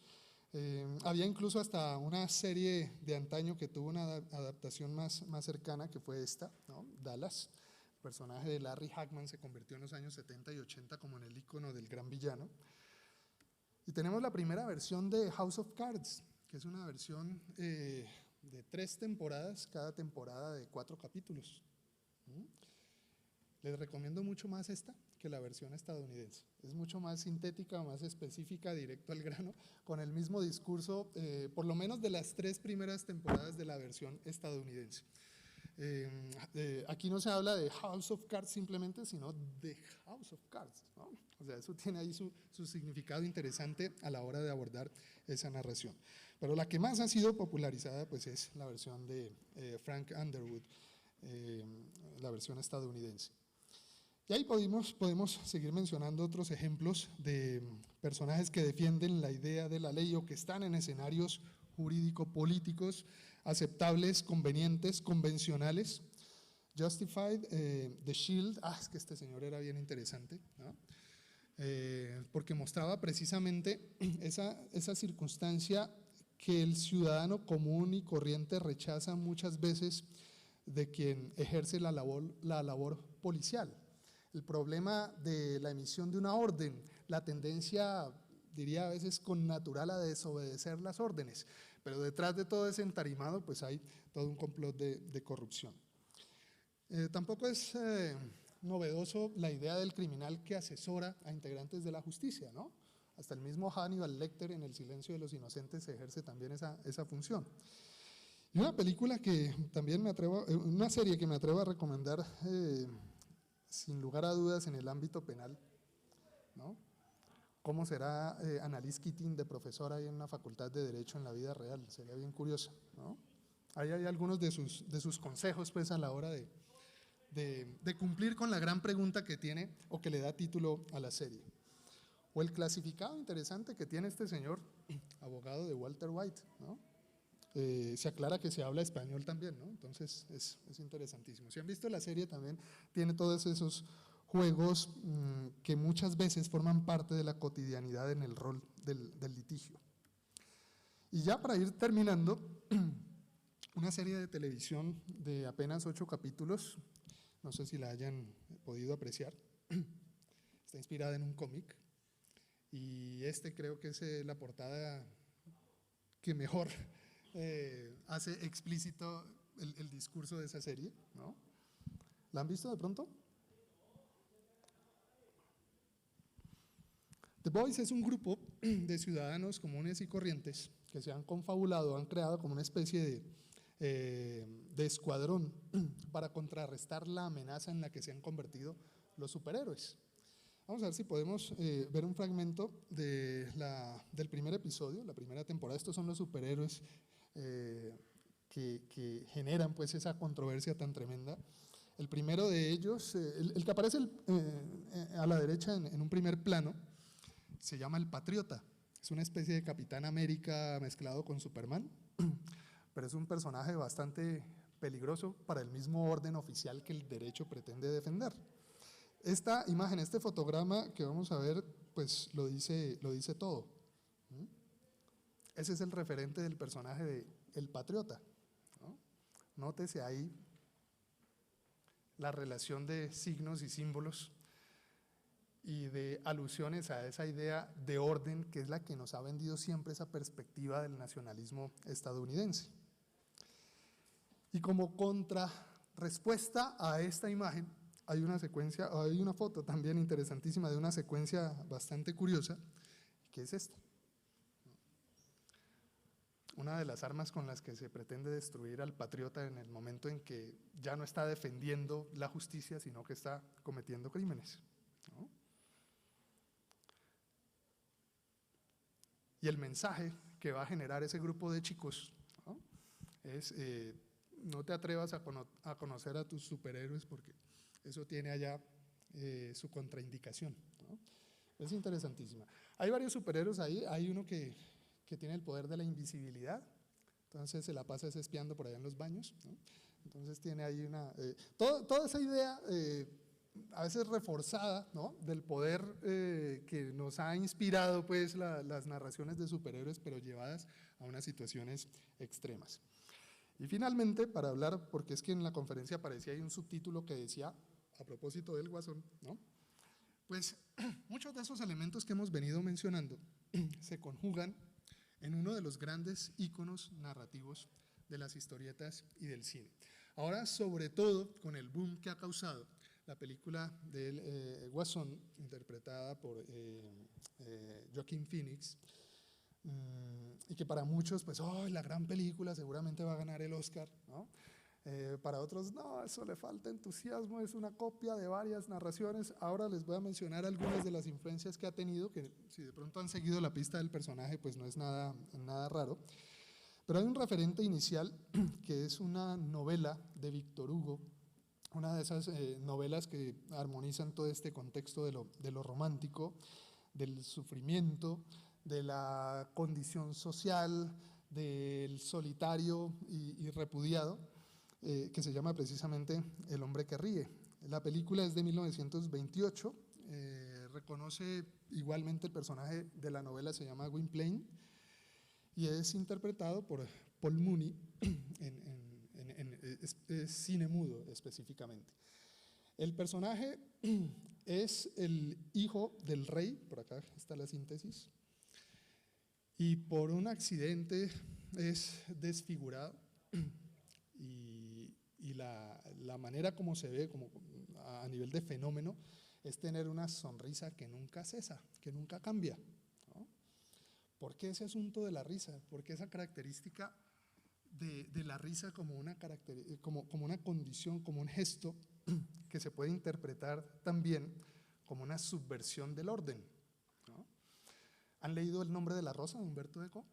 Había incluso hasta una serie de antaño que tuvo una adaptación más cercana, que fue esta, ¿no? Dallas. El personaje de Larry Hagman se convirtió en los años 70 y 80 como en el ícono del gran villano. Y tenemos la primera versión de House of Cards, que es una versión de 3 temporadas, cada temporada de 4 capítulos. Les recomiendo mucho más esta que la versión estadounidense. Es mucho más sintética, más específica, directo al grano, con el mismo discurso, por lo menos de las 3 primeras temporadas de la versión estadounidense. Aquí no se habla de House of Cards simplemente, sino de House of Cards, ¿no? O sea, eso tiene ahí su significado interesante a la hora de abordar esa narración. Pero la que más ha sido popularizada pues es la versión de Frank Underwood, la versión estadounidense. Y ahí podemos seguir mencionando otros ejemplos de personajes que defienden la idea de la ley o que están en escenarios jurídico-políticos aceptables, convenientes, convencionales. Justified, The Shield, es que este señor era bien interesante, ¿no? Porque mostraba precisamente esa circunstancia que el ciudadano común y corriente rechaza muchas veces de quien ejerce la labor policial. El problema de la emisión de una orden, la tendencia, diría a veces connatural, a desobedecer las órdenes, pero detrás de todo ese entarimado pues hay todo un complot de corrupción. Tampoco es novedoso la idea del criminal que asesora a integrantes de la justicia, ¿no? Hasta el mismo Hannibal Lecter en El silencio de los inocentes ejerce también esa función. Y una película que también una serie que me atrevo a recomendar sin lugar a dudas en el ámbito penal, ¿no? ¿Cómo será Annalise Keating de profesora ahí en una facultad de Derecho en la vida real? Sería bien curiosa, ¿no? Ahí hay algunos de sus consejos pues a la hora de cumplir con la gran pregunta que tiene o que le da título a la serie. O el clasificado interesante que tiene este señor, abogado de Walter White, ¿no? Se aclara que se habla español también, ¿no? Entonces es interesantísimo. Si han visto la serie también tiene todos esos juegos que muchas veces forman parte de la cotidianidad en el rol del litigio. Y ya para ir terminando, una serie de televisión de apenas 8 capítulos, no sé si la hayan podido apreciar. Está inspirada en un cómic y creo que es la portada que mejor hace explícito el discurso de esa serie, ¿no? ¿La han visto de pronto? The Boys es un grupo de ciudadanos comunes y corrientes que se han confabulado, han creado como una especie de escuadrón para contrarrestar la amenaza en la que se han convertido los superhéroes. Vamos a ver si podemos ver un fragmento del primer episodio, la primera temporada. Estos son los superhéroes que generan pues esa controversia tan tremenda. El primero de ellos, el que aparece a la derecha en un primer plano, se llama el Patriota. Es una especie de Capitán América mezclado con Superman, pero es un personaje bastante peligroso para el mismo orden oficial que el derecho pretende defender. Esta imagen, este fotograma que vamos a ver, pues lo dice todo. Ese es el referente del personaje de El Patriota, ¿no? Nótese ahí la relación de signos y símbolos y de alusiones a esa idea de orden que es la que nos ha vendido siempre esa perspectiva del nacionalismo estadounidense. Y como contrarrespuesta a esta imagen, hay una foto también interesantísima de una secuencia bastante curiosa, que es esta. Una de las armas con las que se pretende destruir al patriota en el momento en que ya no está defendiendo la justicia, sino que está cometiendo crímenes, ¿no? Y el mensaje que va a generar ese grupo de chicos, ¿no? Es, no te atrevas a conocer a tus superhéroes porque eso tiene allá su contraindicación, ¿no? Es interesantísima. Hay varios superhéroes ahí, hay uno que tiene el poder de la invisibilidad, entonces se la pasa espiando por allá en los baños, ¿no? Entonces tiene ahí toda esa idea a veces reforzada, ¿no?, del poder que nos ha inspirado pues las narraciones de superhéroes, pero llevadas a unas situaciones extremas. Y finalmente, para hablar, porque es que en la conferencia aparecía ahí un subtítulo que decía, a propósito del Guasón, ¿no?, pues muchos de esos elementos que hemos venido mencionando se conjugan en uno de los grandes íconos narrativos de las historietas y del cine. Ahora, sobre todo, con el boom que ha causado la película del Guasón, interpretada por Joaquin Phoenix, y que para muchos, pues, la gran película, seguramente va a ganar el Oscar, ¿no? Para otros, no, eso le falta entusiasmo, es una copia de varias narraciones. Ahora les voy a mencionar algunas de las influencias que ha tenido, que si de pronto han seguido la pista del personaje, pues no es nada raro. Pero hay un referente inicial que es una novela de Víctor Hugo, una de esas novelas que armonizan todo este contexto de lo romántico, del sufrimiento, de la condición social, del solitario y repudiado, que se llama precisamente El hombre que ríe. La película es de 1928, reconoce igualmente el personaje de la novela, se llma Gwynplaine, y es interpretado por Paul Mooney, es cine mudo específicamente. El personaje es el hijo del rey, por acá está la síntesis, y por un accidente es desfigurado, y la manera como se ve como a nivel de fenómeno es tener una sonrisa que nunca cesa, que nunca cambia, ¿no? ¿Por qué ese asunto de la risa? ¿Por qué esa característica de la risa como una condición, como un gesto que se puede interpretar también como una subversión del orden, ¿no? ¿Han leído El nombre de la rosa de Humberto Eco?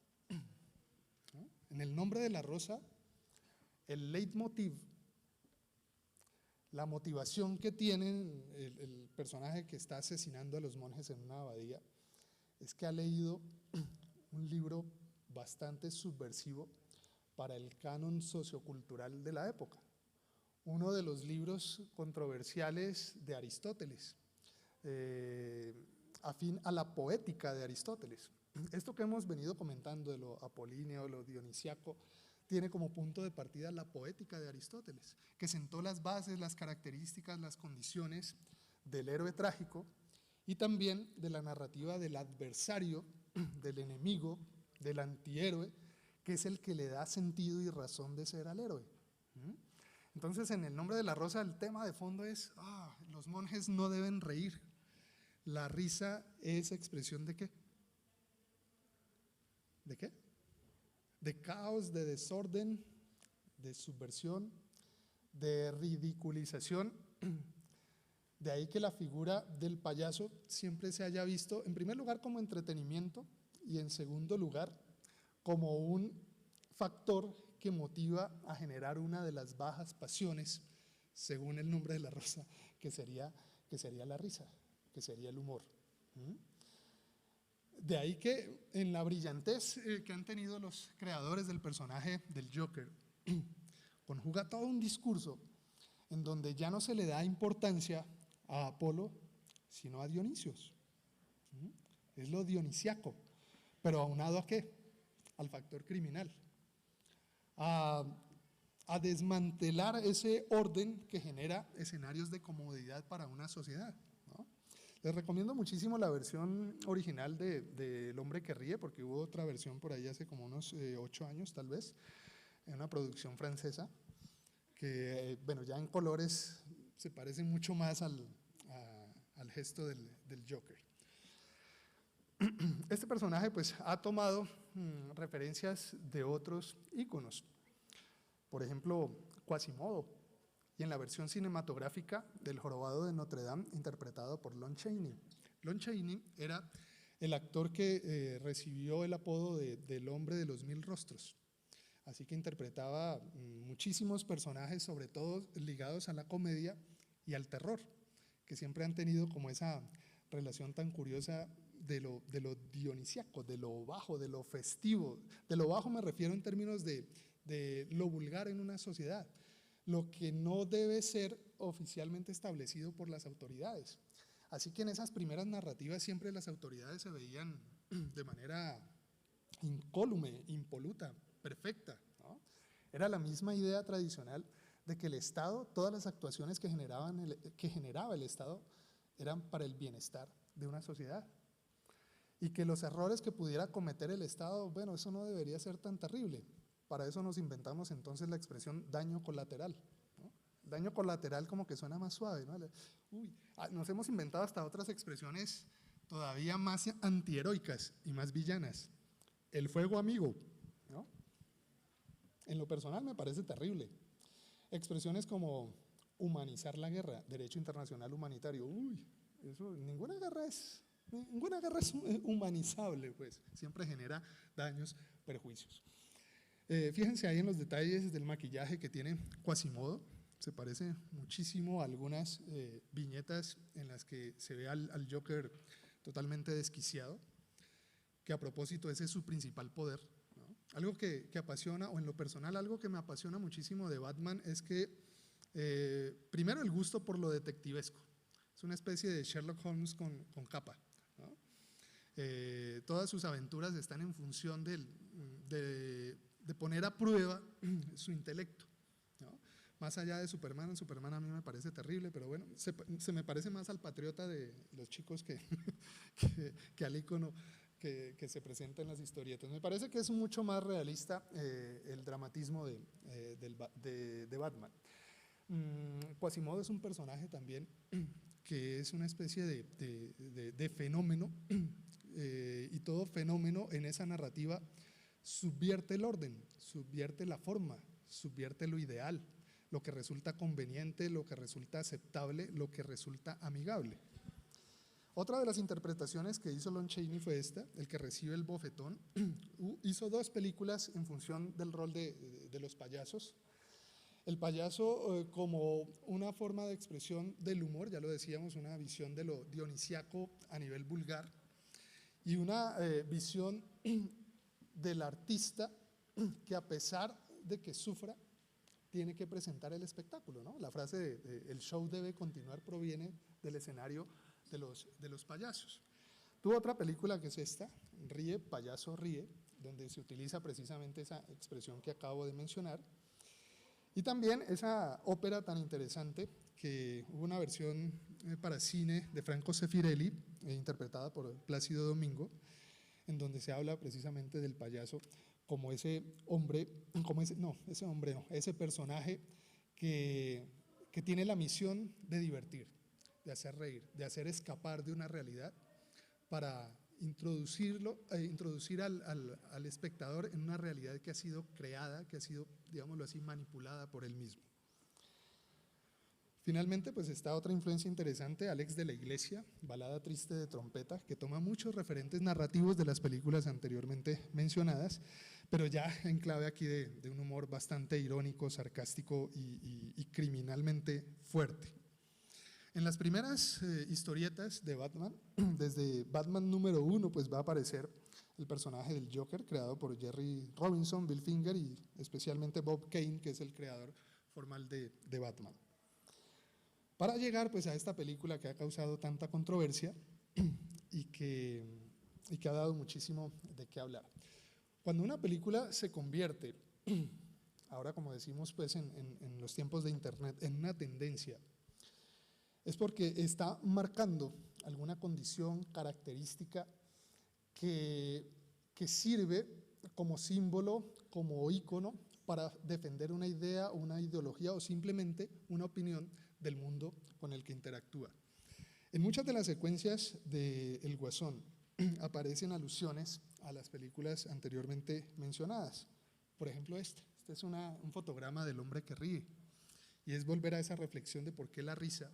¿No? En El nombre de la rosa, el leitmotiv, la motivación que tiene el personaje que está asesinando a los monjes en una abadía, es que ha leído un libro bastante subversivo para el canon sociocultural de la época, uno de los libros controversiales de Aristóteles, afín a la poética de Aristóteles. Esto que hemos venido comentando de lo apolíneo, lo dionisiaco, tiene como punto de partida la poética de Aristóteles, que sentó las bases, las características, las condiciones del héroe trágico y también de la narrativa del adversario, del enemigo, del antihéroe, que es el que le da sentido y razón de ser al héroe. Entonces, en El nombre de la rosa, el tema de fondo es, los monjes no deben reír. La risa es expresión ¿de qué? ¿De qué? De caos, de desorden, de subversión, de ridiculización. De ahí que la figura del payaso siempre se haya visto, en primer lugar, como entretenimiento y en segundo lugar, como un factor que motiva a generar una de las bajas pasiones, según El nombre de la rosa, que sería la risa, que sería el humor. De ahí que en la brillantez que han tenido los creadores del personaje del Joker, conjuga todo un discurso en donde ya no se le da importancia a Apolo, sino a Dionisios. Es lo dionisiaco, pero aunado ¿a qué? Al factor criminal. A desmantelar ese orden que genera escenarios de comodidad para una sociedad, ¿no? Les recomiendo muchísimo la versión original de El hombre que ríe, porque hubo otra versión por ahí hace como unos 8 años tal vez, en una producción francesa, que bueno, ya en colores se parece mucho más al gesto del Joker. Este personaje pues ha tomado referencias de otros íconos, por ejemplo Quasimodo, y en la versión cinematográfica del Jorobado de Notre Dame, interpretado por Lon Chaney. Lon Chaney era el actor que recibió el apodo del hombre de los 1000 rostros, así que interpretaba muchísimos personajes, sobre todo ligados a la comedia y al terror, que siempre han tenido como esa relación tan curiosa de lo dionisiaco, de lo bajo, de lo festivo. De lo bajo me refiero en términos de lo vulgar en una sociedad, lo que no debe ser oficialmente establecido por las autoridades. Así que en esas primeras narrativas siempre las autoridades se veían de manera incólume, impoluta, perfecta, ¿no? Era la misma idea tradicional de que el Estado, todas las actuaciones que generaba el Estado eran para el bienestar de una sociedad, y que los errores que pudiera cometer el Estado, bueno, eso no debería ser tan terrible. Para eso nos inventamos entonces la expresión daño colateral, ¿no? Daño colateral como que suena más suave, ¿no? Nos hemos inventado hasta otras expresiones todavía más antiheroicas y más villanas. El fuego amigo, ¿no? En lo personal me parece terrible. Expresiones como humanizar la guerra, derecho internacional humanitario. Eso, ninguna guerra es humanizable, pues siempre genera daños, perjuicios. Fíjense ahí en los detalles del maquillaje que tiene Quasimodo, se parece muchísimo a algunas viñetas en las que se ve al Joker totalmente desquiciado, que a propósito ese es su principal poder, ¿no? Algo que apasiona, o en lo personal algo que me apasiona muchísimo de Batman es que primero el gusto por lo detectivesco, es una especie de Sherlock Holmes con capa, ¿no? Todas sus aventuras están en función de poner a prueba su intelecto, ¿no? Más allá de Superman, Superman a mí me parece terrible, pero bueno, se me parece más al patriota de los chicos que al ícono que se presenta en las historietas. Me parece que es mucho más realista el dramatismo de Batman. Quasimodo es un personaje también que es una especie de fenómeno, y todo fenómeno en esa narrativa subvierte el orden, subvierte la forma, subvierte lo ideal, lo que resulta conveniente, lo que resulta aceptable, lo que resulta amigable. Otra de las interpretaciones que hizo Lon Chaney fue esta, el que recibe el bofetón. Hizo 2 películas en función del rol de los payasos. El payaso como una forma de expresión del humor, ya lo decíamos, una visión de lo dionisiaco a nivel vulgar, y una visión del artista que a pesar de que sufra, tiene que presentar el espectáculo, ¿no? La frase de el show debe continuar proviene del escenario de los payasos. Tuvo otra película que es esta, Ríe, payaso ríe, donde se utiliza precisamente esa expresión que acabo de mencionar. Y también esa ópera tan interesante que hubo una versión para cine de Franco Sefirelli, interpretada por Plácido Domingo, en donde se habla precisamente del payaso como ese hombre, ese personaje que tiene la misión de divertir, de hacer reír, de hacer escapar de una realidad para introducir al espectador en una realidad que ha sido creada, que ha sido, digámoslo así, manipulada por él mismo. Finalmente, pues está otra influencia interesante, Alex de la Iglesia, Balada triste de trompeta, que toma muchos referentes narrativos de las películas anteriormente mencionadas, pero ya en clave aquí de un humor bastante irónico, sarcástico y criminalmente fuerte. En las primeras historietas de Batman, desde Batman número 1, pues va a aparecer el personaje del Joker, creado por Jerry Robinson, Bill Finger y especialmente Bob Kane, que es el creador formal de Batman. Para llegar pues a esta película que ha causado tanta controversia y que ha dado muchísimo de qué hablar. Cuando una película se convierte, ahora como decimos pues en los tiempos de internet, en una tendencia, es porque está marcando alguna condición característica que sirve como símbolo, como ícono para defender una idea, una ideología o simplemente una opinión del mundo con el que interactúa. En muchas de las secuencias de El Guasón aparecen alusiones a las películas anteriormente mencionadas. Por ejemplo, este es un fotograma del hombre que ríe, y es volver a esa reflexión de por qué la risa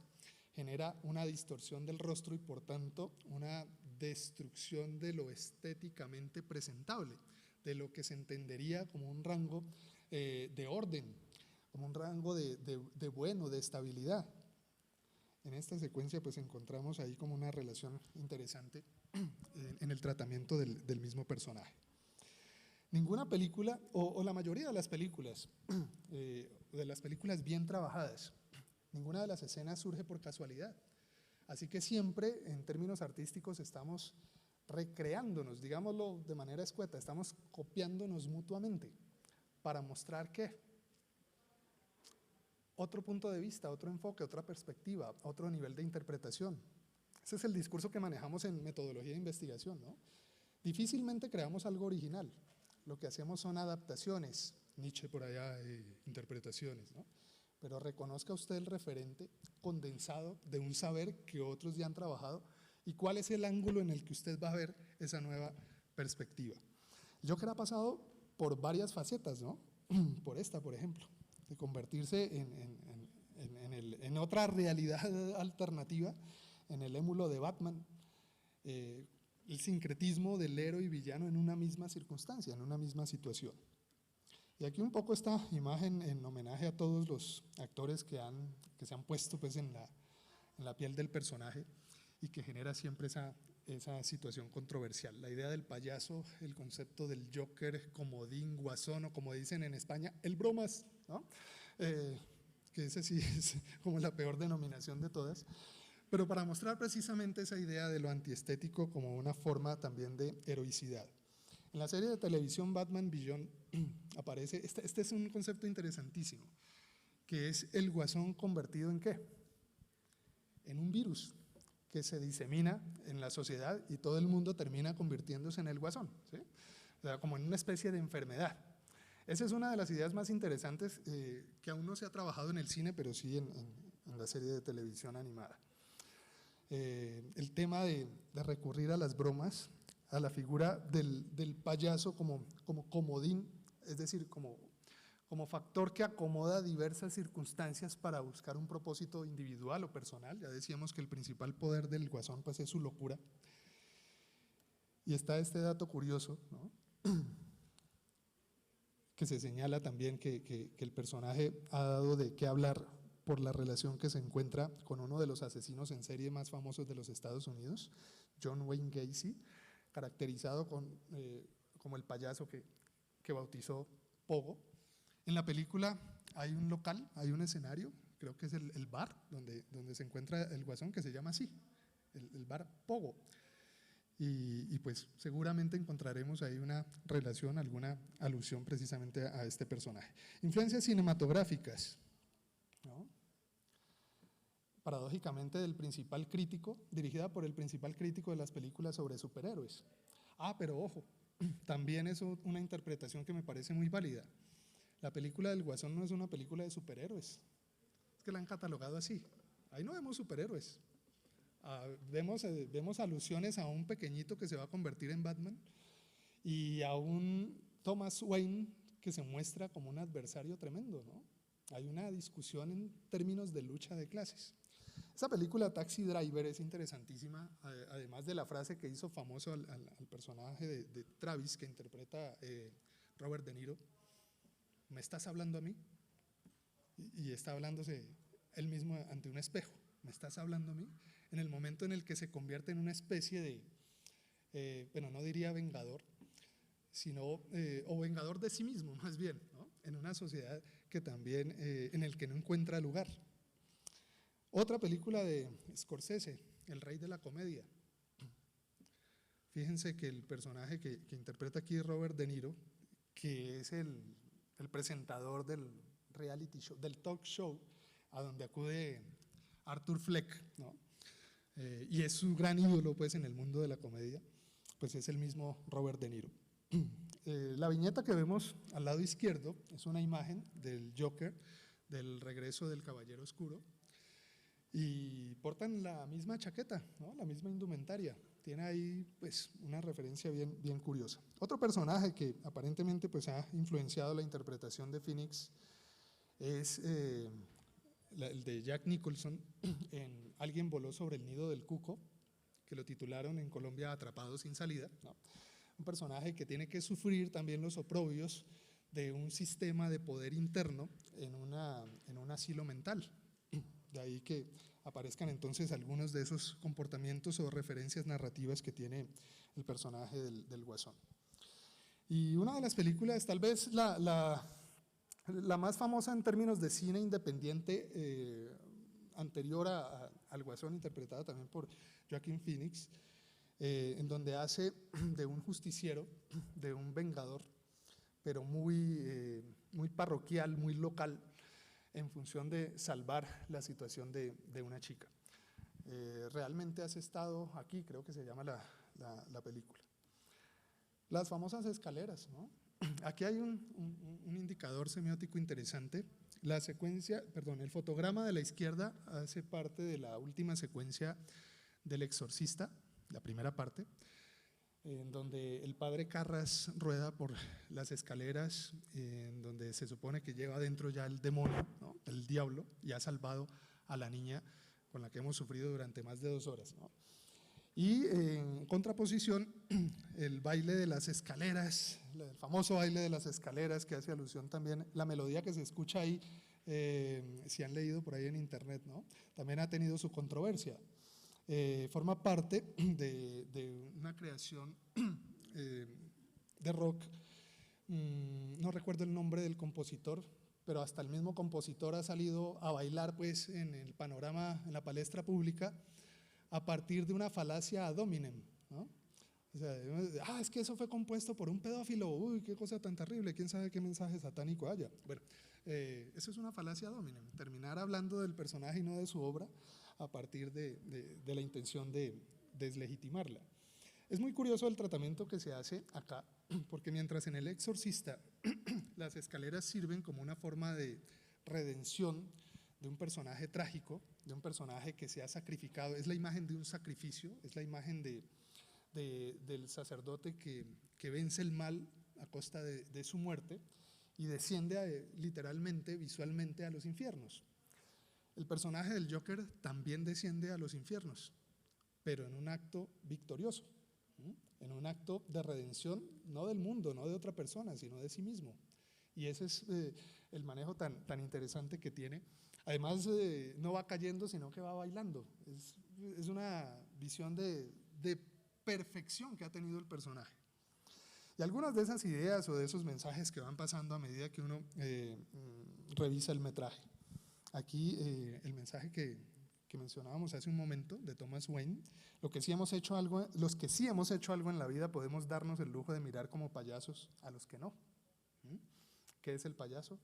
genera una distorsión del rostro y por tanto una destrucción de lo estéticamente presentable, de lo que se entendería como un rango de orden, como un rango de bueno, de estabilidad. En esta secuencia pues encontramos ahí como una relación interesante en el tratamiento del mismo personaje. Ninguna película, o la mayoría de las películas bien trabajadas, ninguna de las escenas surge por casualidad. Así que siempre, en términos artísticos, estamos recreándonos, digámoslo de manera escueta, estamos copiándonos mutuamente para mostrar ¿qué? Otro punto de vista, otro enfoque, otra perspectiva, otro nivel de interpretación. Ese es el discurso que manejamos en metodología de investigación, ¿no? Difícilmente creamos algo original, lo que hacemos son adaptaciones, Nietzsche por allá, interpretaciones, ¿no? Pero reconozca usted el referente condensado de un saber que otros ya han trabajado y cuál es el ángulo en el que usted va a ver esa nueva perspectiva. Joker ha pasado por varias facetas, ¿no? Por esta, por ejemplo, de convertirse en otra realidad alternativa, en el émulo de Batman, el sincretismo del héroe y villano en una misma circunstancia, en una misma situación. Y aquí un poco esta imagen en homenaje a todos los actores que se han puesto pues en la piel del personaje y que genera siempre esa situación controversial. La idea del payaso, el concepto del Joker, comodín, guasón o como dicen en España, el bromas, ¿no? Que ese sí es como la peor denominación de todas, pero para mostrar precisamente esa idea de lo antiestético como una forma también de heroicidad. En la serie de televisión Batman Beyond aparece, este es un concepto interesantísimo, que es el guasón convertido ¿en qué? En un virus que se disemina en la sociedad y todo el mundo termina convirtiéndose en el guasón, ¿sí? O sea, como en una especie de enfermedad. Esa es una de las ideas más interesantes que aún no se ha trabajado en el cine, pero sí en la serie de televisión animada. El tema de recurrir a las bromas, a la figura del payaso como comodín, es decir, como factor que acomoda diversas circunstancias para buscar un propósito individual o personal. Ya decíamos que el principal poder del guasón pues es su locura. Y está este dato curioso, ¿no? Que se señala también que el personaje ha dado de qué hablar por la relación que se encuentra con uno de los asesinos en serie más famosos de los Estados Unidos, John Wayne Gacy, caracterizado como el payaso que bautizó Pogo. En la película hay un local, hay un escenario, creo que es el bar donde se encuentra el guasón, que se llama así, el bar Pogo. y pues seguramente encontraremos ahí una relación, alguna alusión precisamente a este personaje. Influencias cinematográficas, ¿no? Paradójicamente del principal crítico, dirigida por el principal crítico de las películas sobre superhéroes. Pero ojo, también es una interpretación que me parece muy válida. La película del Guasón no es una película de superhéroes, es que la han catalogado así. Ahí no vemos superhéroes. Vemos alusiones a un pequeñito que se va a convertir en Batman y a un Thomas Wayne que se muestra como un adversario tremendo, ¿no? Hay una discusión en términos de lucha de clases. Esa película Taxi Driver es interesantísima, además de la frase que hizo famoso al personaje de Travis que interpreta Robert De Niro: ¿me estás hablando a mí? Y está hablándose él mismo ante un espejo. ¿Me estás hablando a mí? En el momento en el que se convierte en una especie de, bueno, no diría vengador, sino, o vengador de sí mismo más bien, ¿no? En una sociedad que también, en el que no encuentra lugar. Otra película de Scorsese, El Rey de la Comedia. Fíjense que el personaje que interpreta aquí Robert De Niro, que es el presentador del reality show, del talk show, a donde acude Arthur Fleck, ¿no? Y es su gran ídolo pues en el mundo de la comedia, pues es el mismo Robert De Niro. La viñeta que vemos al lado izquierdo es una imagen del Joker, del regreso del Caballero Oscuro, y portan la misma chaqueta, ¿no? La misma indumentaria. Tiene ahí pues una referencia bien curiosa. Otro personaje que aparentemente pues ha influenciado la interpretación de Phoenix es el de Jack Nicholson en Alguien voló sobre el nido del cuco, que lo titularon en Colombia Atrapado sin salida, ¿no? Un personaje que tiene que sufrir también los oprobios de un sistema de poder interno en un asilo mental. De ahí que aparezcan entonces algunos de esos comportamientos o referencias narrativas que tiene el personaje del Guasón. Y una de las películas, tal vez la más famosa en términos de cine independiente, anterior al Guasón, interpretada también por Joaquin Phoenix, en donde hace de un justiciero, de un vengador, pero muy parroquial, muy local, en función de salvar la situación de una chica. Realmente has estado aquí, creo que se llama la película. Las famosas escaleras, ¿no? Aquí hay un indicador semiótico interesante. La secuencia, perdón, el fotograma de la izquierda hace parte de la última secuencia del Exorcista, la primera parte, en donde el padre Carras rueda por las escaleras, en donde se supone que lleva adentro ya el demonio, ¿no? El diablo, y ha salvado a la niña con la que hemos sufrido durante más de 2 horas, ¿no? Y en contraposición, el baile de las escaleras, el famoso baile de las escaleras, que hace alusión también, la melodía que se escucha ahí, si han leído por ahí en internet, ¿no? También ha tenido su controversia. Forma parte de una creación de rock, no recuerdo el nombre del compositor, pero hasta el mismo compositor ha salido a bailar pues en el panorama, en la palestra pública, a partir de una falacia ad hominem, ¿no? O sea, es que eso fue compuesto por un pedófilo, uy, qué cosa tan terrible, quién sabe qué mensaje satánico haya. Bueno, eso es una falacia ad hominem, terminar hablando del personaje y no de su obra a partir de la intención de deslegitimarla. Es muy curioso el tratamiento que se hace acá, porque mientras en El Exorcista las escaleras sirven como una forma de redención de un personaje trágico, de un personaje que se ha sacrificado, es la imagen de un sacrificio, es la imagen del sacerdote que vence el mal a costa de su muerte y desciende literalmente, visualmente a los infiernos. El personaje del Joker también desciende a los infiernos, pero en un acto victorioso, en un acto de redención, no del mundo, no de otra persona, sino de sí mismo. Y ese es el manejo tan interesante que tiene. Además, no va cayendo, sino que va bailando. Es una visión de perfección que ha tenido el personaje. Y algunas de esas ideas o de esos mensajes que van pasando a medida que uno revisa el metraje. Aquí el mensaje que que mencionábamos hace un momento, de Thomas Wayne, los que sí hemos hecho algo en la vida podemos darnos el lujo de mirar como payasos a los que no. ¿Qué es el payaso?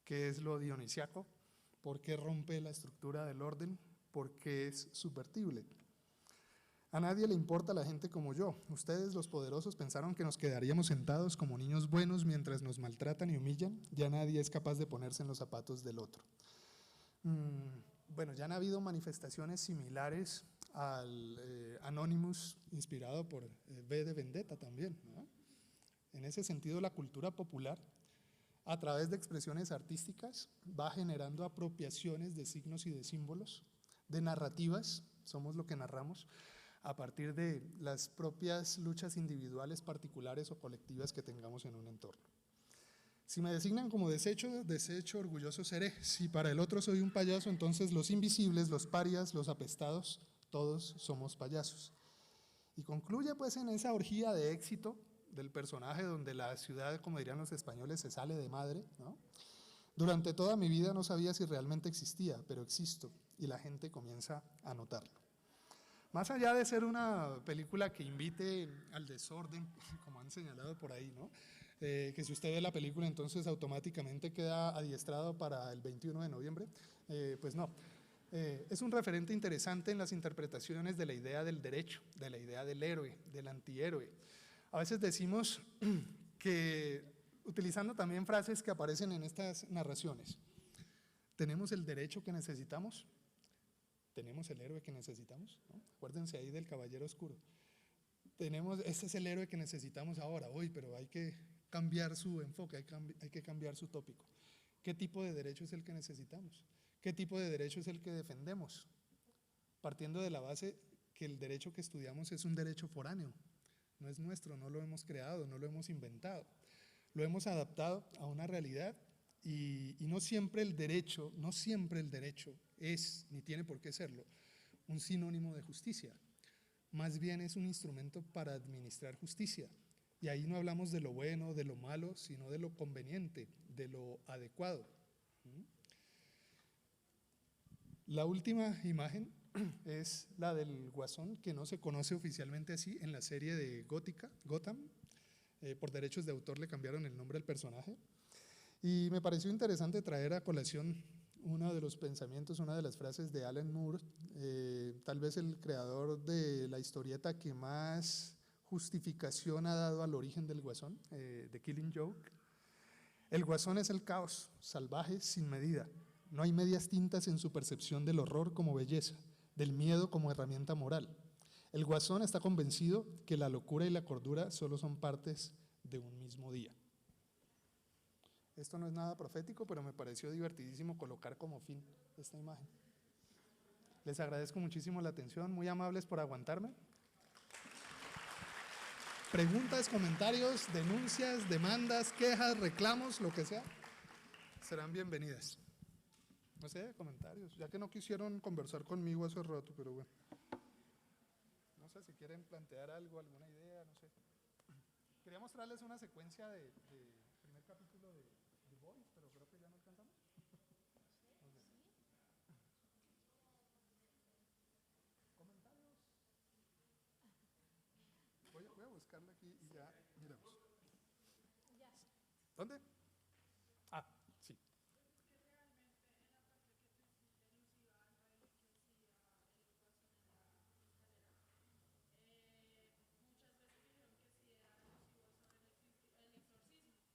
¿Qué es lo dionisiaco? ¿Por qué rompe la estructura del orden? ¿Por qué es subvertible? A nadie le importa la gente como yo. Ustedes, los poderosos, pensaron que nos quedaríamos sentados como niños buenos mientras nos maltratan y humillan. Ya nadie es capaz de ponerse en los zapatos del otro. Bueno, ya han habido manifestaciones similares al Anonymous, inspirado por V de Vendetta también, ¿no? En ese sentido, la cultura popular, a través de expresiones artísticas, va generando apropiaciones de signos y de símbolos, de narrativas, somos lo que narramos, a partir de las propias luchas individuales, particulares o colectivas que tengamos en un entorno. Si me designan como desecho, orgulloso seré. Si para el otro soy un payaso, entonces los invisibles, los parias, los apestados, todos somos payasos. Y concluye pues en esa orgía de éxito del personaje donde la ciudad, como dirían los españoles, se sale de madre, ¿no? Durante toda mi vida no sabía si realmente existía, pero existo y la gente comienza a notarlo. Más allá de ser una película que invite al desorden, como han señalado por ahí, ¿no? Que si usted ve la película entonces automáticamente queda adiestrado para el 21 de noviembre, pues no. Es un referente interesante en las interpretaciones de la idea del derecho, de la idea del héroe, del antihéroe. A veces decimos que, utilizando también frases que aparecen en estas narraciones, ¿tenemos el derecho que necesitamos? ¿Tenemos el héroe que necesitamos? ¿No? Acuérdense ahí del Caballero Oscuro. Este es el héroe que necesitamos ahora, hoy, pero hay que cambiar su enfoque, hay que cambiar su tópico. ¿Qué tipo de derecho es el que necesitamos? ¿Qué tipo de derecho es el que defendemos? Partiendo de la base que el derecho que estudiamos es un derecho foráneo, no es nuestro, no lo hemos creado, no lo hemos inventado, lo hemos adaptado a una realidad y no siempre el derecho es, ni tiene por qué serlo, un sinónimo de justicia. Más bien es un instrumento para administrar justicia. Y ahí no hablamos de lo bueno, de lo malo, sino de lo conveniente, de lo adecuado. La última imagen es la del Guasón, que no se conoce oficialmente así en la serie de Gotham. Por derechos de autor le cambiaron el nombre al personaje. Y me pareció interesante traer a colación uno de los pensamientos, una de las frases de Alan Moore, tal vez el creador de la historieta que más justificación ha dado al origen del Guasón, The Killing Joke. El Guasón es el caos, salvaje, sin medida. No hay medias tintas en su percepción del horror como belleza, del miedo como herramienta moral. El Guasón está convencido que la locura y la cordura solo son partes de un mismo día. Esto no es nada profético, pero me pareció divertidísimo colocar como fin esta imagen. Les agradezco muchísimo la atención, muy amables por aguantarme. Preguntas, comentarios, denuncias, demandas, quejas, reclamos, lo que sea, serán bienvenidas. No sé, comentarios, ya que no quisieron conversar conmigo hace rato, pero bueno. No sé si quieren plantear algo, alguna idea, no sé. Quería mostrarles una secuencia de primer capítulo de The Boys, pero creo que ya no alcanzamos. No sé. ¿Comentarios? Voy a buscarla aquí y ya miramos. ¿Dónde? Ah, sí.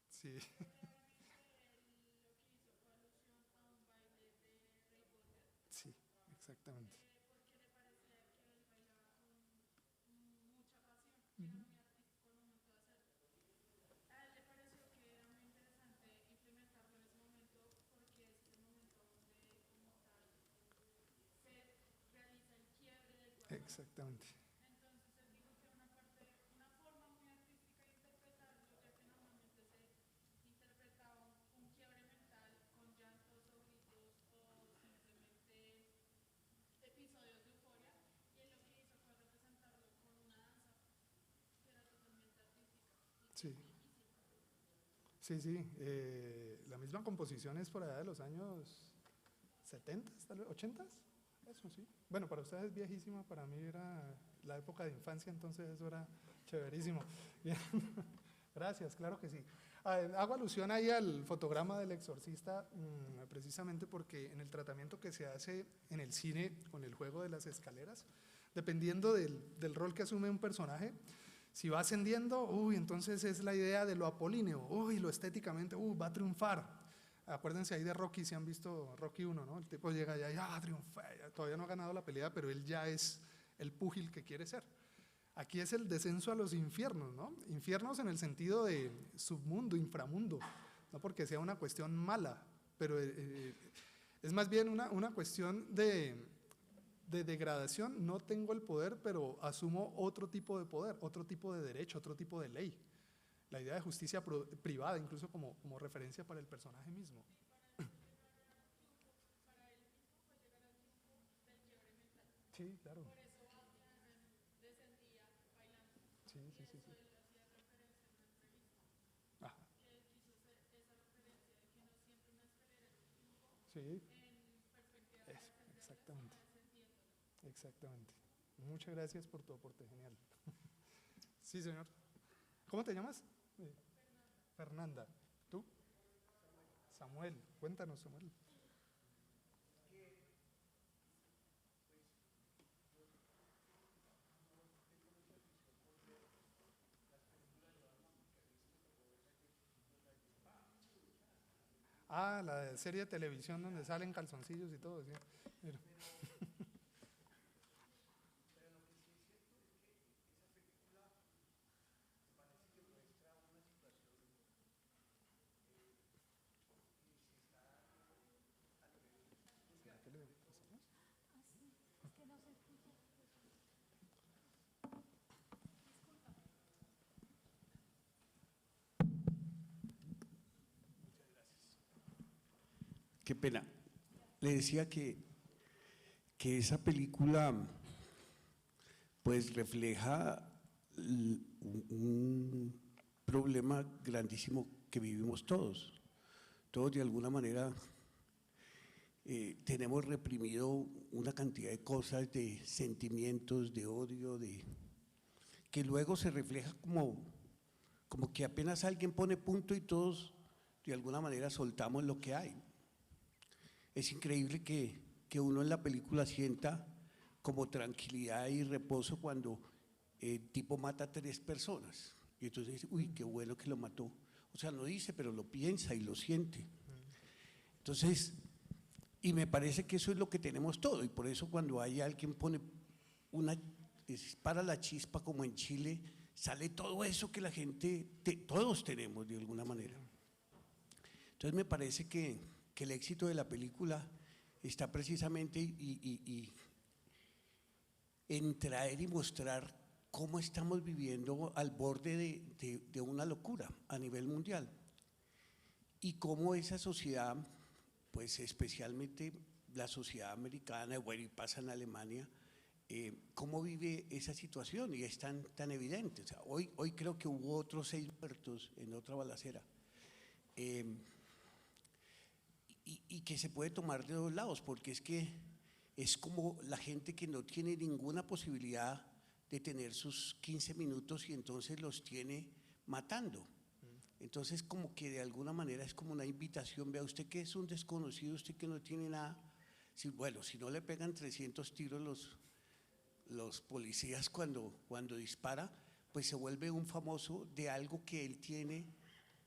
Sí. Sí, exactamente. Exactamente. Sí. Sí, sí. La misma composición es por allá de los años 70, tal vez, 80. Eso sí. Bueno, para ustedes es viejísima, para mí era la época de infancia, entonces eso era chéverísimo. Bien. Gracias, claro que sí. Hago alusión ahí al fotograma del exorcista, precisamente porque en el tratamiento que se hace en el cine con el juego de las escaleras, dependiendo del rol que asume un personaje, si va ascendiendo, entonces es la idea de lo apolíneo, lo estéticamente, va a triunfar. Acuérdense ahí de Rocky, si han visto Rocky 1, ¿no? El tipo llega allá y triunfa, todavía no ha ganado la pelea, pero él ya es el púgil que quiere ser. Aquí es el descenso a los infiernos, ¿no? Infiernos en el sentido de submundo, inframundo, no porque sea una cuestión mala, pero es más bien una cuestión de degradación. No tengo el poder, pero asumo otro tipo de poder, otro tipo de derecho, otro tipo de ley. La idea de justicia privada, incluso como referencia para el personaje mismo. Sí, claro. Sí, sí, sí, sí. Ajá. Sí. Eso, exactamente. Exactamente. Muchas gracias por tu aporte, genial. Sí, señor. ¿Cómo te llamas? Fernanda. ¿Tú? Samuel. Cuéntanos, Samuel. La serie de televisión donde salen calzoncillos y todo, ¿sí? Mira. ¿Qué le pasa? Es que no se escucha. Qué pena. Le decía que esa película pues refleja un problema grandísimo que vivimos todos. Todos de alguna manera tenemos reprimido una cantidad de cosas, de sentimientos, de odio, que luego se refleja como que apenas alguien pone punto y todos de alguna manera soltamos lo que hay. Es increíble que uno en la película sienta como tranquilidad y reposo cuando el tipo mata a 3 personas. Y entonces dice, uy, qué bueno que lo mató. O sea, no dice, pero lo piensa y lo siente. Entonces, y me parece que eso es lo que tenemos todo. Y por eso cuando hay alguien pone dispara la chispa como en Chile, sale todo eso que la gente, todos tenemos de alguna manera. Entonces me parece que el éxito de la película está precisamente en traer y mostrar cómo estamos viviendo al borde de una locura a nivel mundial y cómo esa sociedad, pues especialmente la sociedad americana, bueno, y pasa en Alemania, cómo vive esa situación y es tan evidente. O sea, hoy creo que hubo otros 6 muertos en otra balacera. Y que se puede tomar de 2 lados, porque es que es como la gente que no tiene ninguna posibilidad de tener sus 15 minutos y entonces los tiene matando. Entonces como que de alguna manera es como una invitación, vea usted que es un desconocido, usted que no tiene nada, si no le pegan 300 tiros los policías cuando dispara, pues se vuelve un famoso de algo que él tiene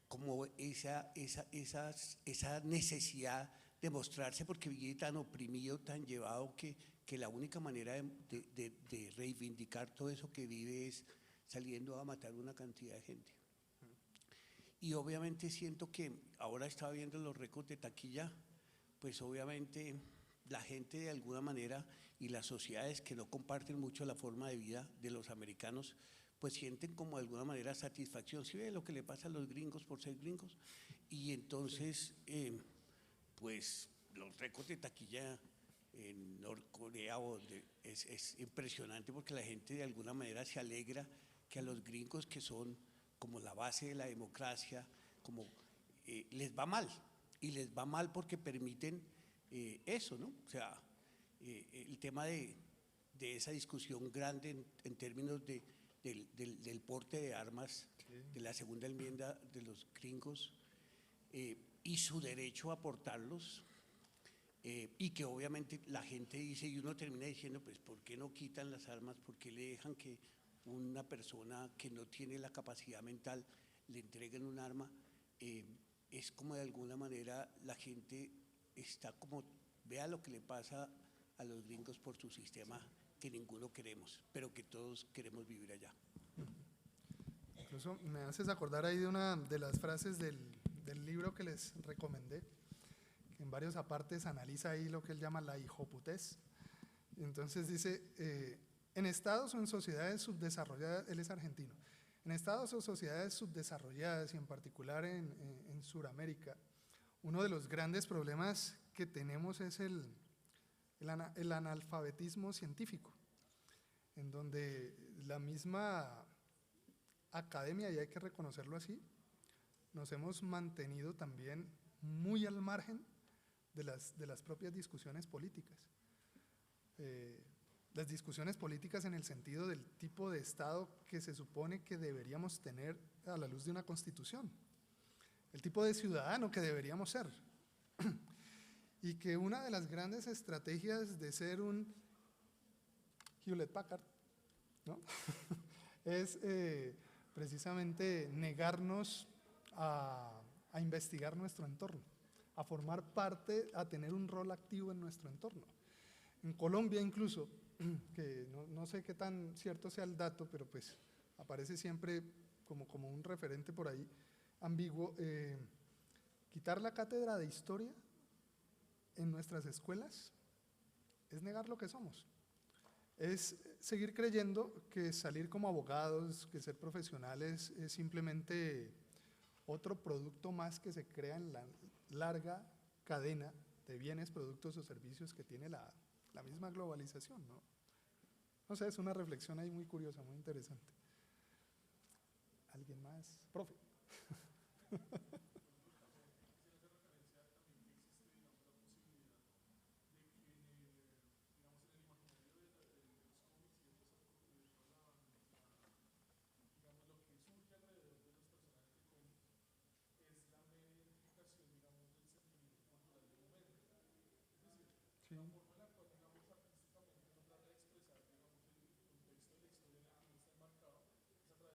como esa necesidad de mostrarse, porque vive tan oprimido, tan llevado, que la única manera de reivindicar todo eso que vive es saliendo a matar una cantidad de gente. Y obviamente siento que ahora estaba viendo los récords de taquilla, pues obviamente la gente de alguna manera y las sociedades que no comparten mucho la forma de vida de los americanos, pues sienten como de alguna manera satisfacción. ¿Sí ve lo que le pasa a los gringos por ser gringos? Y entonces, pues los récords de taquilla en Norcorea es impresionante, porque la gente de alguna manera se alegra que a los gringos, que son como la base de la democracia, como les va mal, y les va mal porque permiten eso, ¿no? O sea, el tema de esa discusión grande en términos del porte de armas, de la segunda enmienda de los gringos, y su derecho a portarlos, y que obviamente la gente dice, y uno termina diciendo, pues ¿por qué no quitan las armas? ¿Por qué le dejan que una persona que no tiene la capacidad mental le entreguen un arma? Es como de alguna manera la gente está como, vea lo que le pasa a los gringos por su sistema que ninguno queremos, pero que todos queremos vivir allá. Incluso me haces acordar ahí de una de las frases del libro que les recomendé, que en varios apartes analiza ahí lo que él llama la hijoputez. Entonces dice, en estados o en sociedades subdesarrolladas, él es argentino, en estados o sociedades subdesarrolladas y en particular en Sudamérica, uno de los grandes problemas que tenemos es el analfabetismo científico, en donde la misma academia, y hay que reconocerlo así, nos hemos mantenido también muy al margen de las propias discusiones políticas. Las discusiones políticas en el sentido del tipo de Estado que se supone que deberíamos tener a la luz de una constitución, el tipo de ciudadano que deberíamos ser. Y que una de las grandes estrategias de ser un Hewlett Packard, ¿no? es precisamente negarnos a investigar nuestro entorno, a formar parte, a tener un rol activo en nuestro entorno. En Colombia incluso, que no sé qué tan cierto sea el dato, pero pues aparece siempre como un referente por ahí ambiguo, quitar la cátedra de historia en nuestras escuelas es negar lo que somos, es seguir creyendo que salir como abogados, que ser profesionales es simplemente otro producto más que se crea en la larga cadena de bienes, productos o servicios que tiene la misma globalización, ¿no? No sé, es una reflexión ahí muy curiosa, muy interesante. ¿Alguien más? Profe.